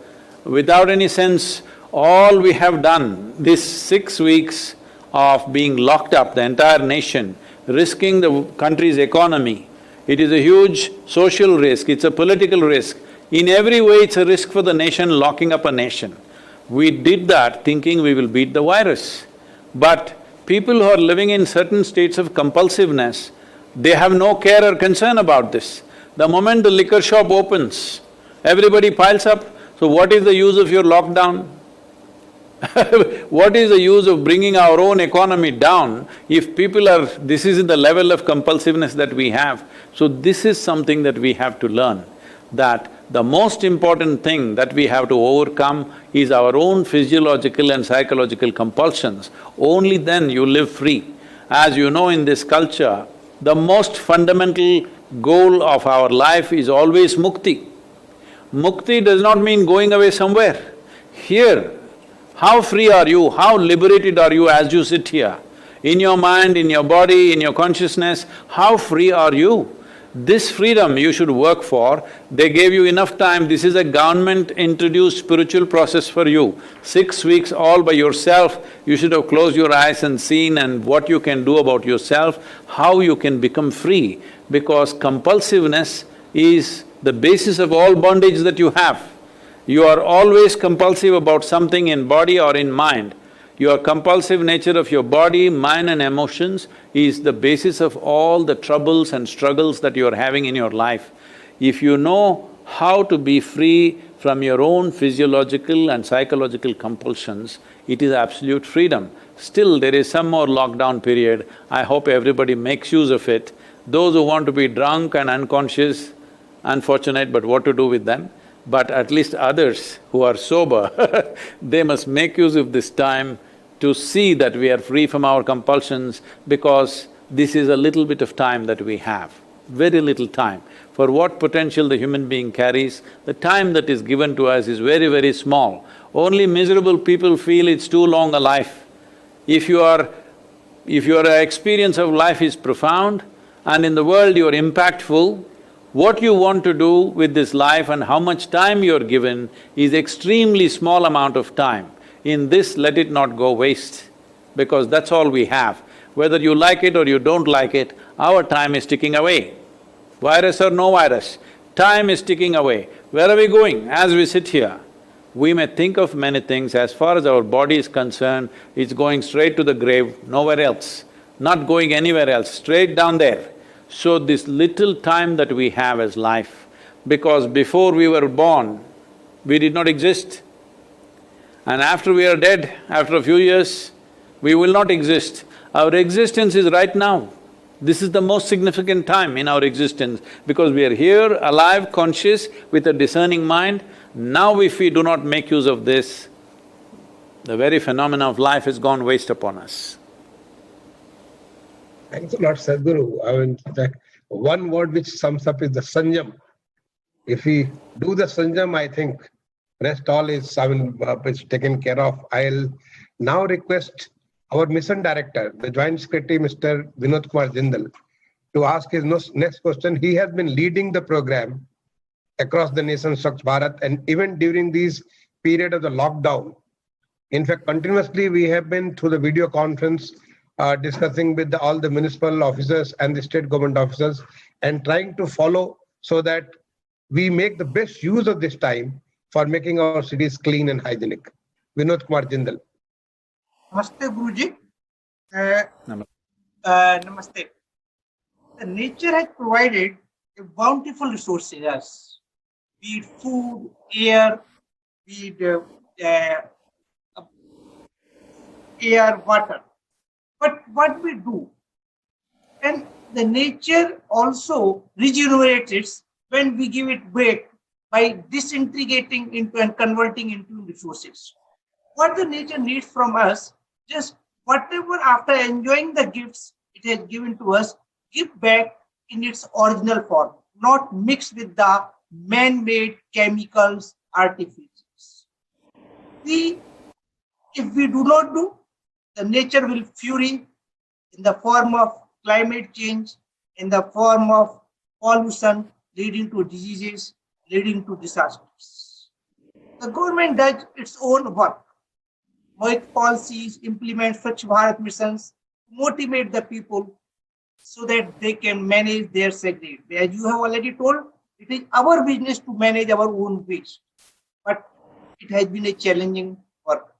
without any sense. All we have done, this 6 weeks of being locked up, the entire nation, risking the country's economy, it is a huge social risk, it's a political risk. In every way, it's a risk for the nation, locking up a nation. We did that thinking we will beat the virus. But people who are living in certain states of compulsiveness, they have no care or concern about this. The moment the liquor shop opens, everybody piles up. So what is the use of your lockdown? What is the use of bringing our own economy down if people are… this is the level of compulsiveness that we have. So this is something that we have to learn, that the most important thing that we have to overcome is our own physiological and psychological compulsions. Only then you live free. As you know, in this culture, the most fundamental goal of our life is always mukti. Mukti does not mean going away somewhere. Here, how free are you, how liberated are you as you sit here? In your mind, in your body, in your consciousness, how free are you? This freedom you should work for. They gave you enough time, this is a government-introduced spiritual process for you. 6 weeks all by yourself, you should have closed your eyes and seen and what you can do about yourself, how you can become free. Because compulsiveness is the basis of all bondage that you have. You are always compulsive about something in body or in mind. Your compulsive nature of your body, mind and emotions is the basis of all the troubles and struggles that you are having in your life. If you know how to be free from your own physiological and psychological compulsions, it is absolute freedom. Still, there is some more lockdown period. I hope everybody makes use of it. Those who want to be drunk and unconscious, unfortunate, but what to do with them? But at least others who are sober they must make use of this time to see that we are free from our compulsions, because this is a little bit of time that we have, very little time. For what potential the human being carries, the time that is given to us is very, very small. Only miserable people feel it's too long a life. If your experience of life is profound and in the world you are impactful, what you want to do with this life and how much time you're given is extremely small amount of time. In this, let it not go waste, because that's all we have. Whether you like it or you don't like it, our time is ticking away. Virus or no virus, time is ticking away. Where are we going? As we sit here, we may think of many things. As far as our body is concerned, it's going straight to the grave, nowhere else, not going anywhere else, straight down there. So this little time that we have as life, because before we were born, we did not exist. And after we are dead, after a few years, we will not exist. Our existence is right now. This is the most significant time in our existence, because we are here, alive, conscious, with a discerning mind. Now if we do not make use of this, the very phenomena of life has gone waste upon us. Thanks a lot, Sadhguru. I mean, one word which sums up is the sanjam. If we do the sanjam, I think rest all is, is taken care of. I'll now request our mission director, the Joint Secretary, Mr. Vinod Kumar Jindal, to ask his next question. He has been leading the program across the nation, Swachh Bharat, and even during this period of the lockdown. In fact, continuously we have been through the video conference discussing with all the municipal officers and the state government officers and trying to follow so that we make the best use of this time for making our cities clean and hygienic. Vinod Kumar Jindal. Namaste, Guruji. Namaste. the nature has provided a bountiful resources us, be it food, air, be it air, water. But what we do, and the nature also regenerates when we give it back by disintegrating into and converting into resources. What the nature needs from us, just whatever after enjoying the gifts it has given to us, give back in its original form, not mixed with the man-made chemicals, artificials. If we do not do, the nature will fury in the form of climate change, in the form of pollution, leading to diseases, leading to disasters. The government does its own work, make policies, implement Swachh Bharat missions, motivate the people so that they can manage their segregate. As you have already told, it is our business to manage our own waste, but it has been a challenging work.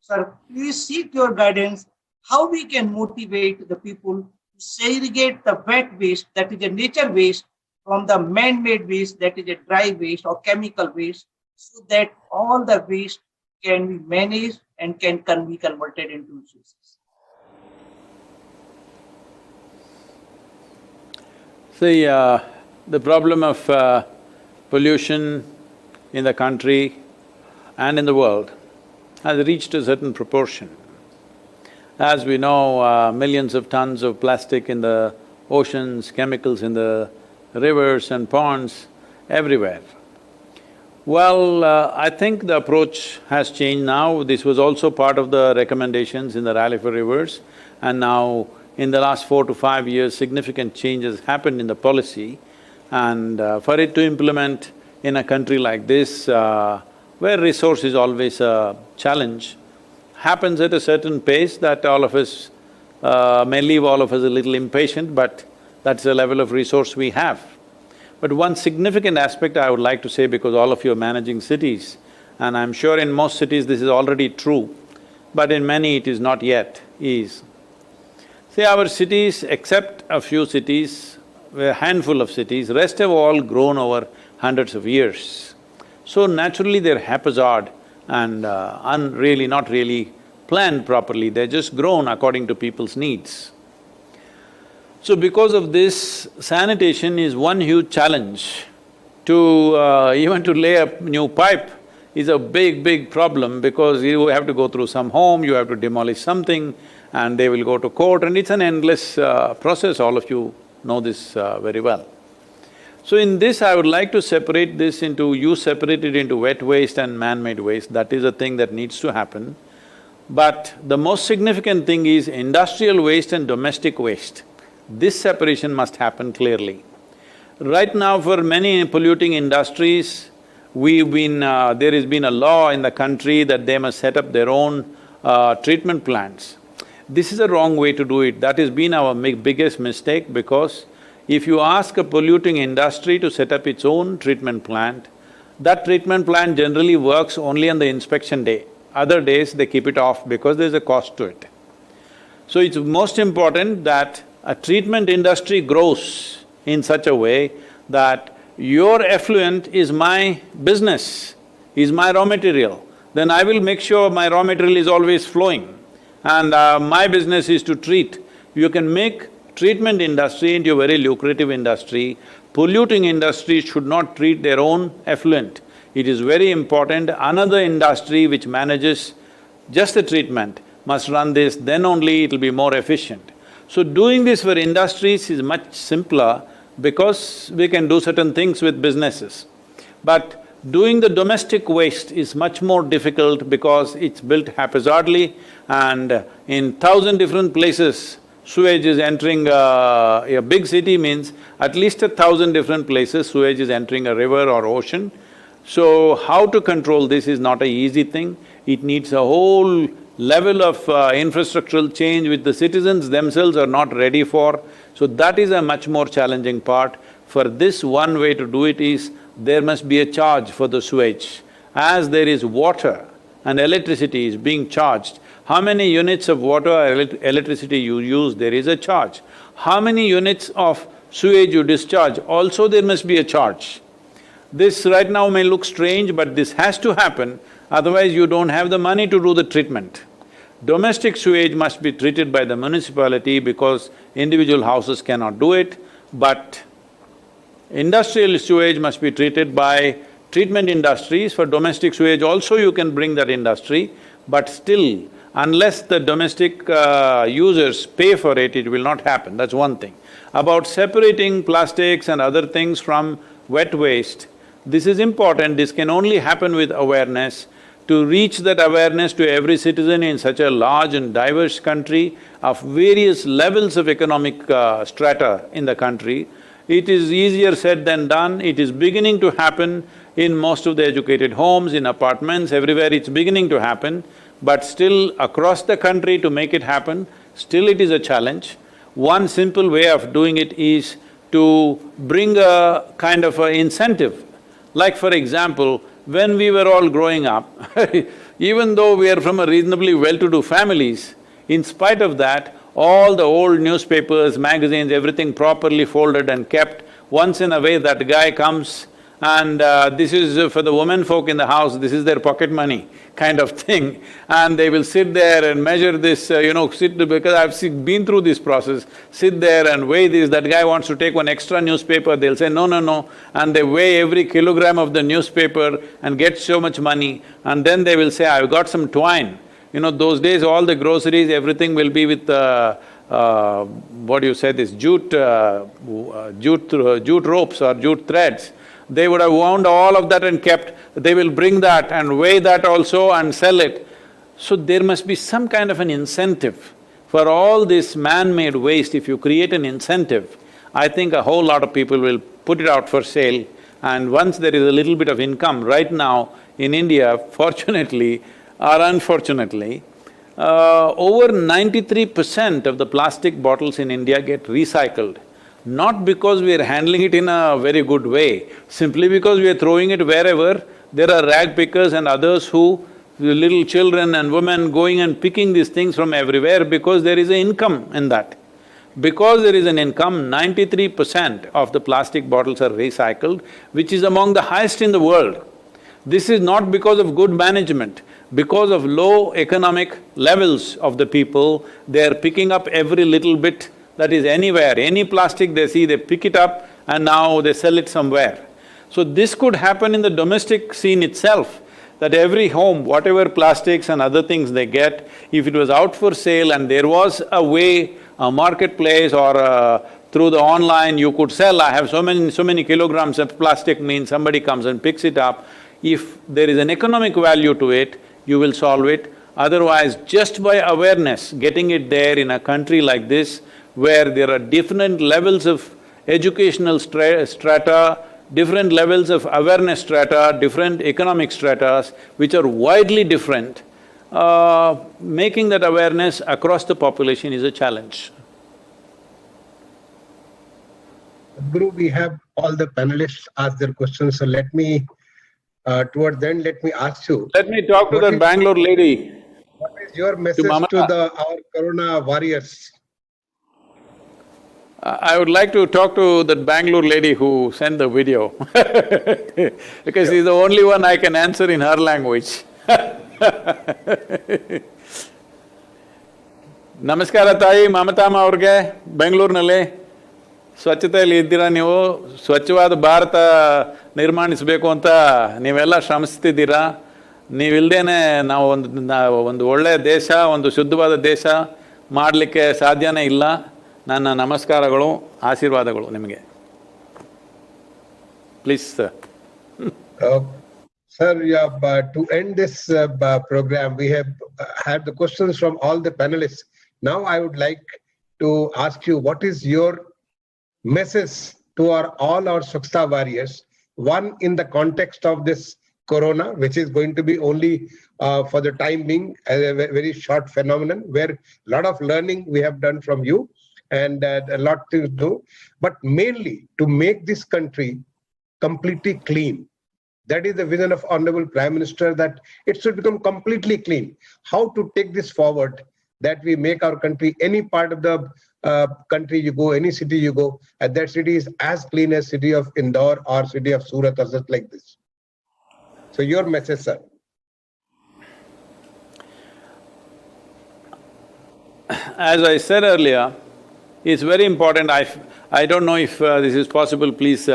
Sir, please seek your guidance how we can motivate the people to segregate the wet waste, that is a nature waste, from the man-made waste, that is a dry waste or chemical waste, so that all the waste can be managed and can be converted into resources. See, the problem of pollution in the country and in the world has reached a certain proportion. As we know, millions of tons of plastic in the oceans, chemicals in the rivers and ponds, everywhere. Well, I think the approach has changed now. This was also part of the recommendations in the Rally for Rivers, and now in the last 4 to 5 years, significant changes happened in the policy. And for it to implement in a country like this, where resource is always a challenge, happens at a certain pace that all of us may leave all of us a little impatient, but that's the level of resource we have. But one significant aspect I would like to say, because all of you are managing cities, and I'm sure in most cities this is already true, but in many it is not yet, is… See, our cities, except a few cities, a handful of cities, rest have all grown over hundreds of years. So naturally they're haphazard and not really planned properly, they're just grown according to people's needs. So because of this, sanitation is one huge challenge. Even to lay a new pipe is a big problem, because you have to go through some home, you have to demolish something, and they will go to court, and it's an endless process, all of you know this very well. So in this, I would like to separate this into… you separate it into wet waste and man-made waste, that is a thing that needs to happen. But the most significant thing is industrial waste and domestic waste. This separation must happen clearly. Right now, for many polluting industries, there has been a law in the country that they must set up their own treatment plants. This is a wrong way to do it. That has been our biggest mistake, because if you ask a polluting industry to set up its own treatment plant, that treatment plant generally works only on the inspection day. Other days they keep it off because there's a cost to it. So it's most important that a treatment industry grows in such a way that your effluent is my business, is my raw material. Then I will make sure my raw material is always flowing, and my business is to treat. You can make treatment industry into a very lucrative industry. Polluting industries should not treat their own effluent. It is very important, another industry which manages just the treatment must run this, then only it'll be more efficient. So doing this for industries is much simpler, because we can do certain things with businesses. But doing the domestic waste is much more difficult, because it's built haphazardly, and in 1,000 different places, sewage is entering a big city means at least 1,000 different places sewage is entering a river or ocean. So how to control this is not an easy thing. It needs a whole level of infrastructural change which the citizens themselves are not ready for. So that is a much more challenging part. For this, one way to do it is, there must be a charge for the sewage. As there is water and electricity is being charged, how many units of water or electricity you use, there is a charge. How many units of sewage you discharge, also there must be a charge. This right now may look strange, but this has to happen, otherwise you don't have the money to do the treatment. Domestic sewage must be treated by the municipality because individual houses cannot do it, but industrial sewage must be treated by treatment industries. For domestic sewage also you can bring that industry, but still, unless the domestic users pay for it, it will not happen, that's one thing. About separating plastics and other things from wet waste, this is important, this can only happen with awareness. To reach that awareness to every citizen in such a large and diverse country of various levels of economic strata in the country, it is easier said than done. It is beginning to happen in most of the educated homes, in apartments, everywhere it's beginning to happen, but still across the country to make it happen, still it is a challenge. One simple way of doing it is to bring a kind of a incentive. Like for example, when we were all growing up, even though we are from a reasonably well-to-do families, in spite of that, all the old newspapers, magazines, everything properly folded and kept. Once in a way that guy comes and this is for the women folk in the house, this is their pocket money kind of thing. And they will sit there and measure this, because I've been through this process, sit there and weigh this, that guy wants to take one extra newspaper, they'll say, no, no, no, and they weigh every kilogram of the newspaper and get so much money, and then they will say, I've got some twine. Those days all the groceries, everything will be with what do you say, this jute ropes or jute threads. They would have wound all of that and kept, they will bring that and weigh that also and sell it. So there must be some kind of an incentive for all this man-made waste. If you create an incentive, I think a whole lot of people will put it out for sale, and once there is a little bit of income, right now in India, fortunately or unfortunately, over 93% of the plastic bottles in India get recycled. Not because we are handling it in a very good way, simply because we are throwing it wherever. There are rag pickers and others who, little children and women going and picking these things from everywhere because there is an income in that. Because there is an income, 93% of the plastic bottles are recycled, which is among the highest in the world. This is not because of good management, because of low economic levels of the people, they are picking up every little bit that is anywhere, any plastic they see, they pick it up and now they sell it somewhere. So this could happen in the domestic scene itself, that every home, whatever plastics and other things they get, if it was out for sale and there was a way, a marketplace or through the online you could sell, I have so many kilograms of plastic, means somebody comes and picks it up. If there is an economic value to it, you will solve it. Otherwise, just by awareness, getting it there in a country like this, where there are different levels of educational strata, different levels of awareness strata, different economic stratas, which are widely different, making that awareness across the population is a challenge. Guru, we have all the panelists ask their questions, so let me, towards the end, let me ask you. Let me talk to that Bangalore lady. What is your message to our Corona warriors? I would like to talk to that Bangalore lady who sent the video because she's the only one I can answer in her language. ನಮಸ್ಕಾರ ತಾಯಿ ಮಮತಾಮ ಅವ್ರಿಗೆ ಬೆಂಗಳೂರಿನಲ್ಲಿ ಸ್ವಚ್ಛತೆಯಲ್ಲಿ ಇದ್ದೀರಾ ನೀವು, ಸ್ವಚ್ಛವಾದ ಭಾರತ ನಿರ್ಮಾಣಿಸಬೇಕು ಅಂತ ನೀವೆಲ್ಲ ಶ್ರಮಿಸ್ತಿದ್ದೀರಾ. ನೀವಿಲ್ದೇನೆ ನಾವು ಒಂದು ಒಳ್ಳೆಯ ದೇಶ, ಒಂದು ಶುದ್ಧವಾದ ದೇಶ ಮಾಡಲಿಕ್ಕೆ ಸಾಧ್ಯನೇ ಇಲ್ಲ. ನನ್ನ ನಮಸ್ಕಾರಗಳು, ಆಶೀರ್ವಾದಗಳು ನಿಮಗೆ. Please sir. Sir, to end this program, we have had the questions from all the panelists. Now I would like to ask you, what is your message to all our Swachhata warriors? One, in the context of this Corona, which is going to be only for the time being a very short phenomenon, where a lot of learning we have done from you and a lot to do, but mainly to make this country completely clean. That is the vision of Honorable Prime Minister, that it should become completely clean. How to take this forward? that we make our country, any part of the country you go, any city you go, and that city is as clean as city of Indore or city of Surat or just like this. So your message, sir. As I said earlier, it's very important. I don't know if this is possible, please,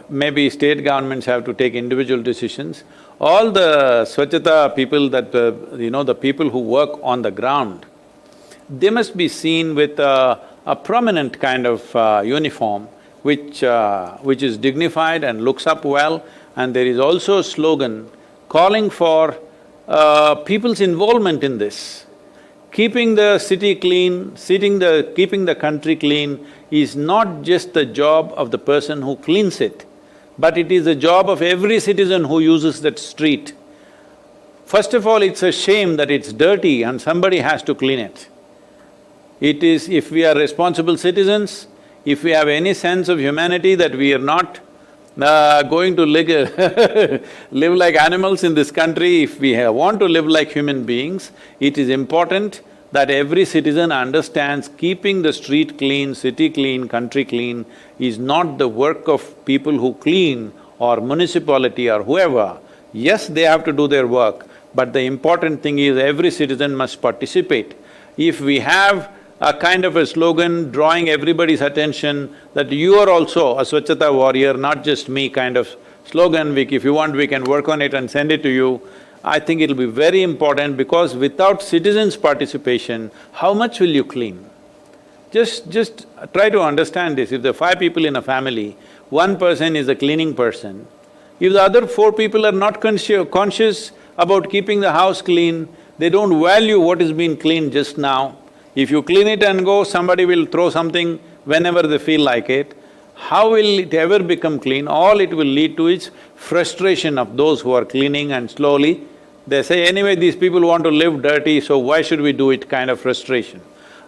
maybe state governments have to take individual decisions. All the Swachhata people that, the people who work on the ground, they must be seen with a prominent kind of uniform which is dignified and looks up well, and there is also a slogan calling for people's involvement in this. Keeping the city clean, keeping the country clean is not just the job of the person who cleans it, but it is the job of every citizen who uses that street. First of all, it's a shame that it's dirty and somebody has to clean it. It is… if we are responsible citizens, if we have any sense of humanity that we are not going to live like animals in this country, if we want to live like human beings, it is important that every citizen understands keeping the street clean, city clean, country clean is not the work of people who clean or municipality or whoever. Yes, they have to do their work, but the important thing is every citizen must participate. If we have a kind of a slogan drawing everybody's attention that you are also a Swachhata warrior, not just me kind of slogan, if you want we can work on it and send it to you. I think it'll be very important because without citizens' participation, how much will you clean? Just try to understand this. If there are 5 people in a family, one person is a cleaning person. If the other 4 people are not conscious about keeping the house clean, they don't value what has been cleaned just now. If you clean it and go, somebody will throw something whenever they feel like it. How will it ever become clean? All it will lead to is frustration of those who are cleaning, and slowly they say, anyway, these people want to live dirty, so why should we do it, kind of frustration.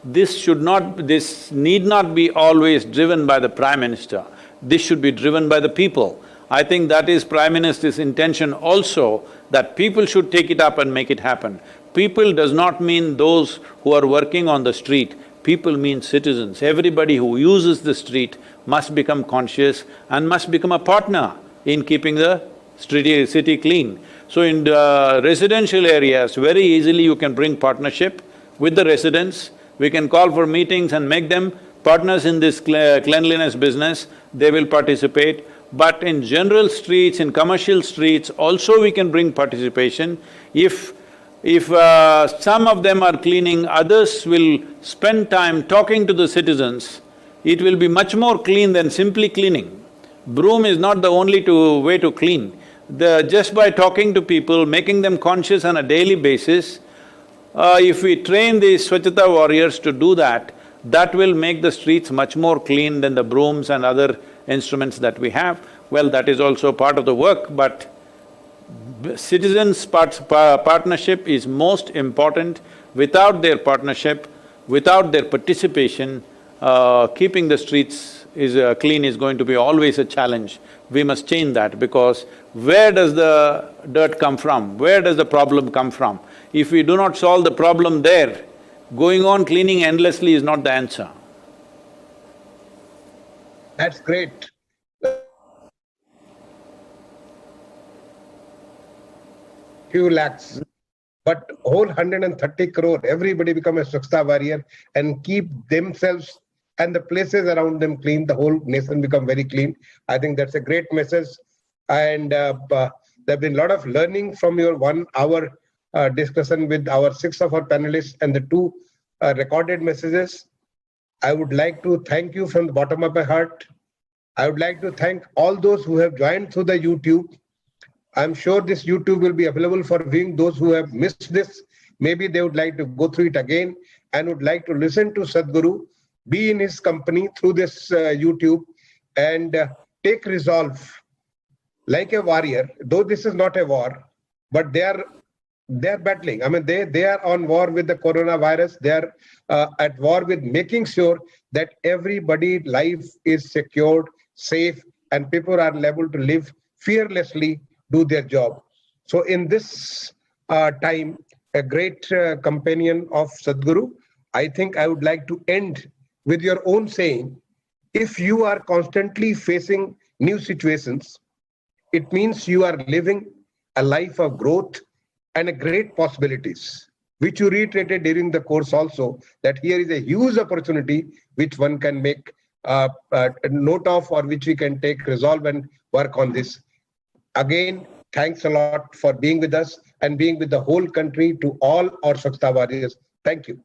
This need not be always driven by the Prime Minister. This should be driven by the people. I think that is Prime Minister's intention also, that people should take it up and make it happen. People does not mean those who are working on the street, people mean citizens. Everybody who uses the street must become conscious and must become a partner in keeping the city clean. So in the residential areas, very easily you can bring partnership with the residents. We can call for meetings and make them partners in this cleanliness business, they will participate. But in general streets, in commercial streets, also we can bring participation. If some of them are cleaning, others will spend time talking to the citizens, it will be much more clean than simply cleaning. Broom is not the only way to clean. Just by talking to people, making them conscious on a daily basis, if we train these Swachhata warriors to do that, that will make the streets much more clean than the brooms and other instruments that we have. Well, that is also part of the work, but citizens' partnership is most important. Without their partnership, without their participation, keeping the streets clean is going to be always a challenge. We must change that, because where does the dirt come from? Where does the problem come from? If we do not solve the problem there, going on cleaning endlessly is not the answer. That's great. Few lakhs, but whole 130 crore, everybody become a Swachhata warrior and keep themselves and the places around them clean, the whole nation become very clean. I think that's a great message. And there have been a lot of learning from your 1 hour discussion with our 6 of our panelists and the 2 recorded messages. I would like to thank you from the bottom of my heart. I would like to thank all those who have joined through the YouTube. I'm sure this YouTube will be available for viewing. Those who have missed this, maybe they would like to go through it again and would like to listen to Sadhguru, be in his company through this YouTube, and take resolve like a warrior. Though this is not a war, but they are battling. I mean, they are on war with the coronavirus. They are at war with making sure that everybody's life is secured, safe, and people are able to live fearlessly, do their job. So in this time, a great companion of Sadhguru. I think I would like to end with your own saying, if you are constantly facing new situations, it means you are living a life of growth and a great possibilities, which you reiterated during the course also, that here is a huge opportunity which one can make a note of, or which we can take resolve and work on this. Again, thanks a lot for being with us and being with the whole country. To all our Swachhata warriors, thank you.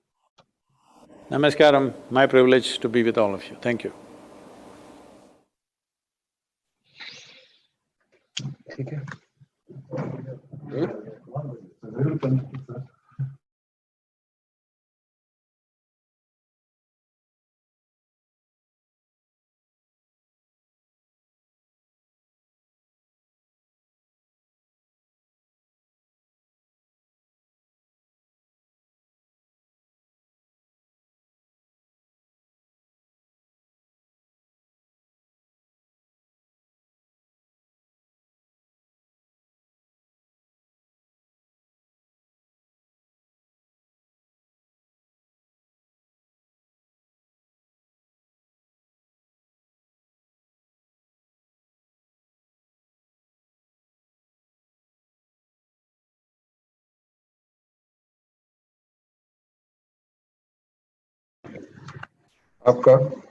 Namaskaram, my privilege to be with all of you. Thank you. Of course.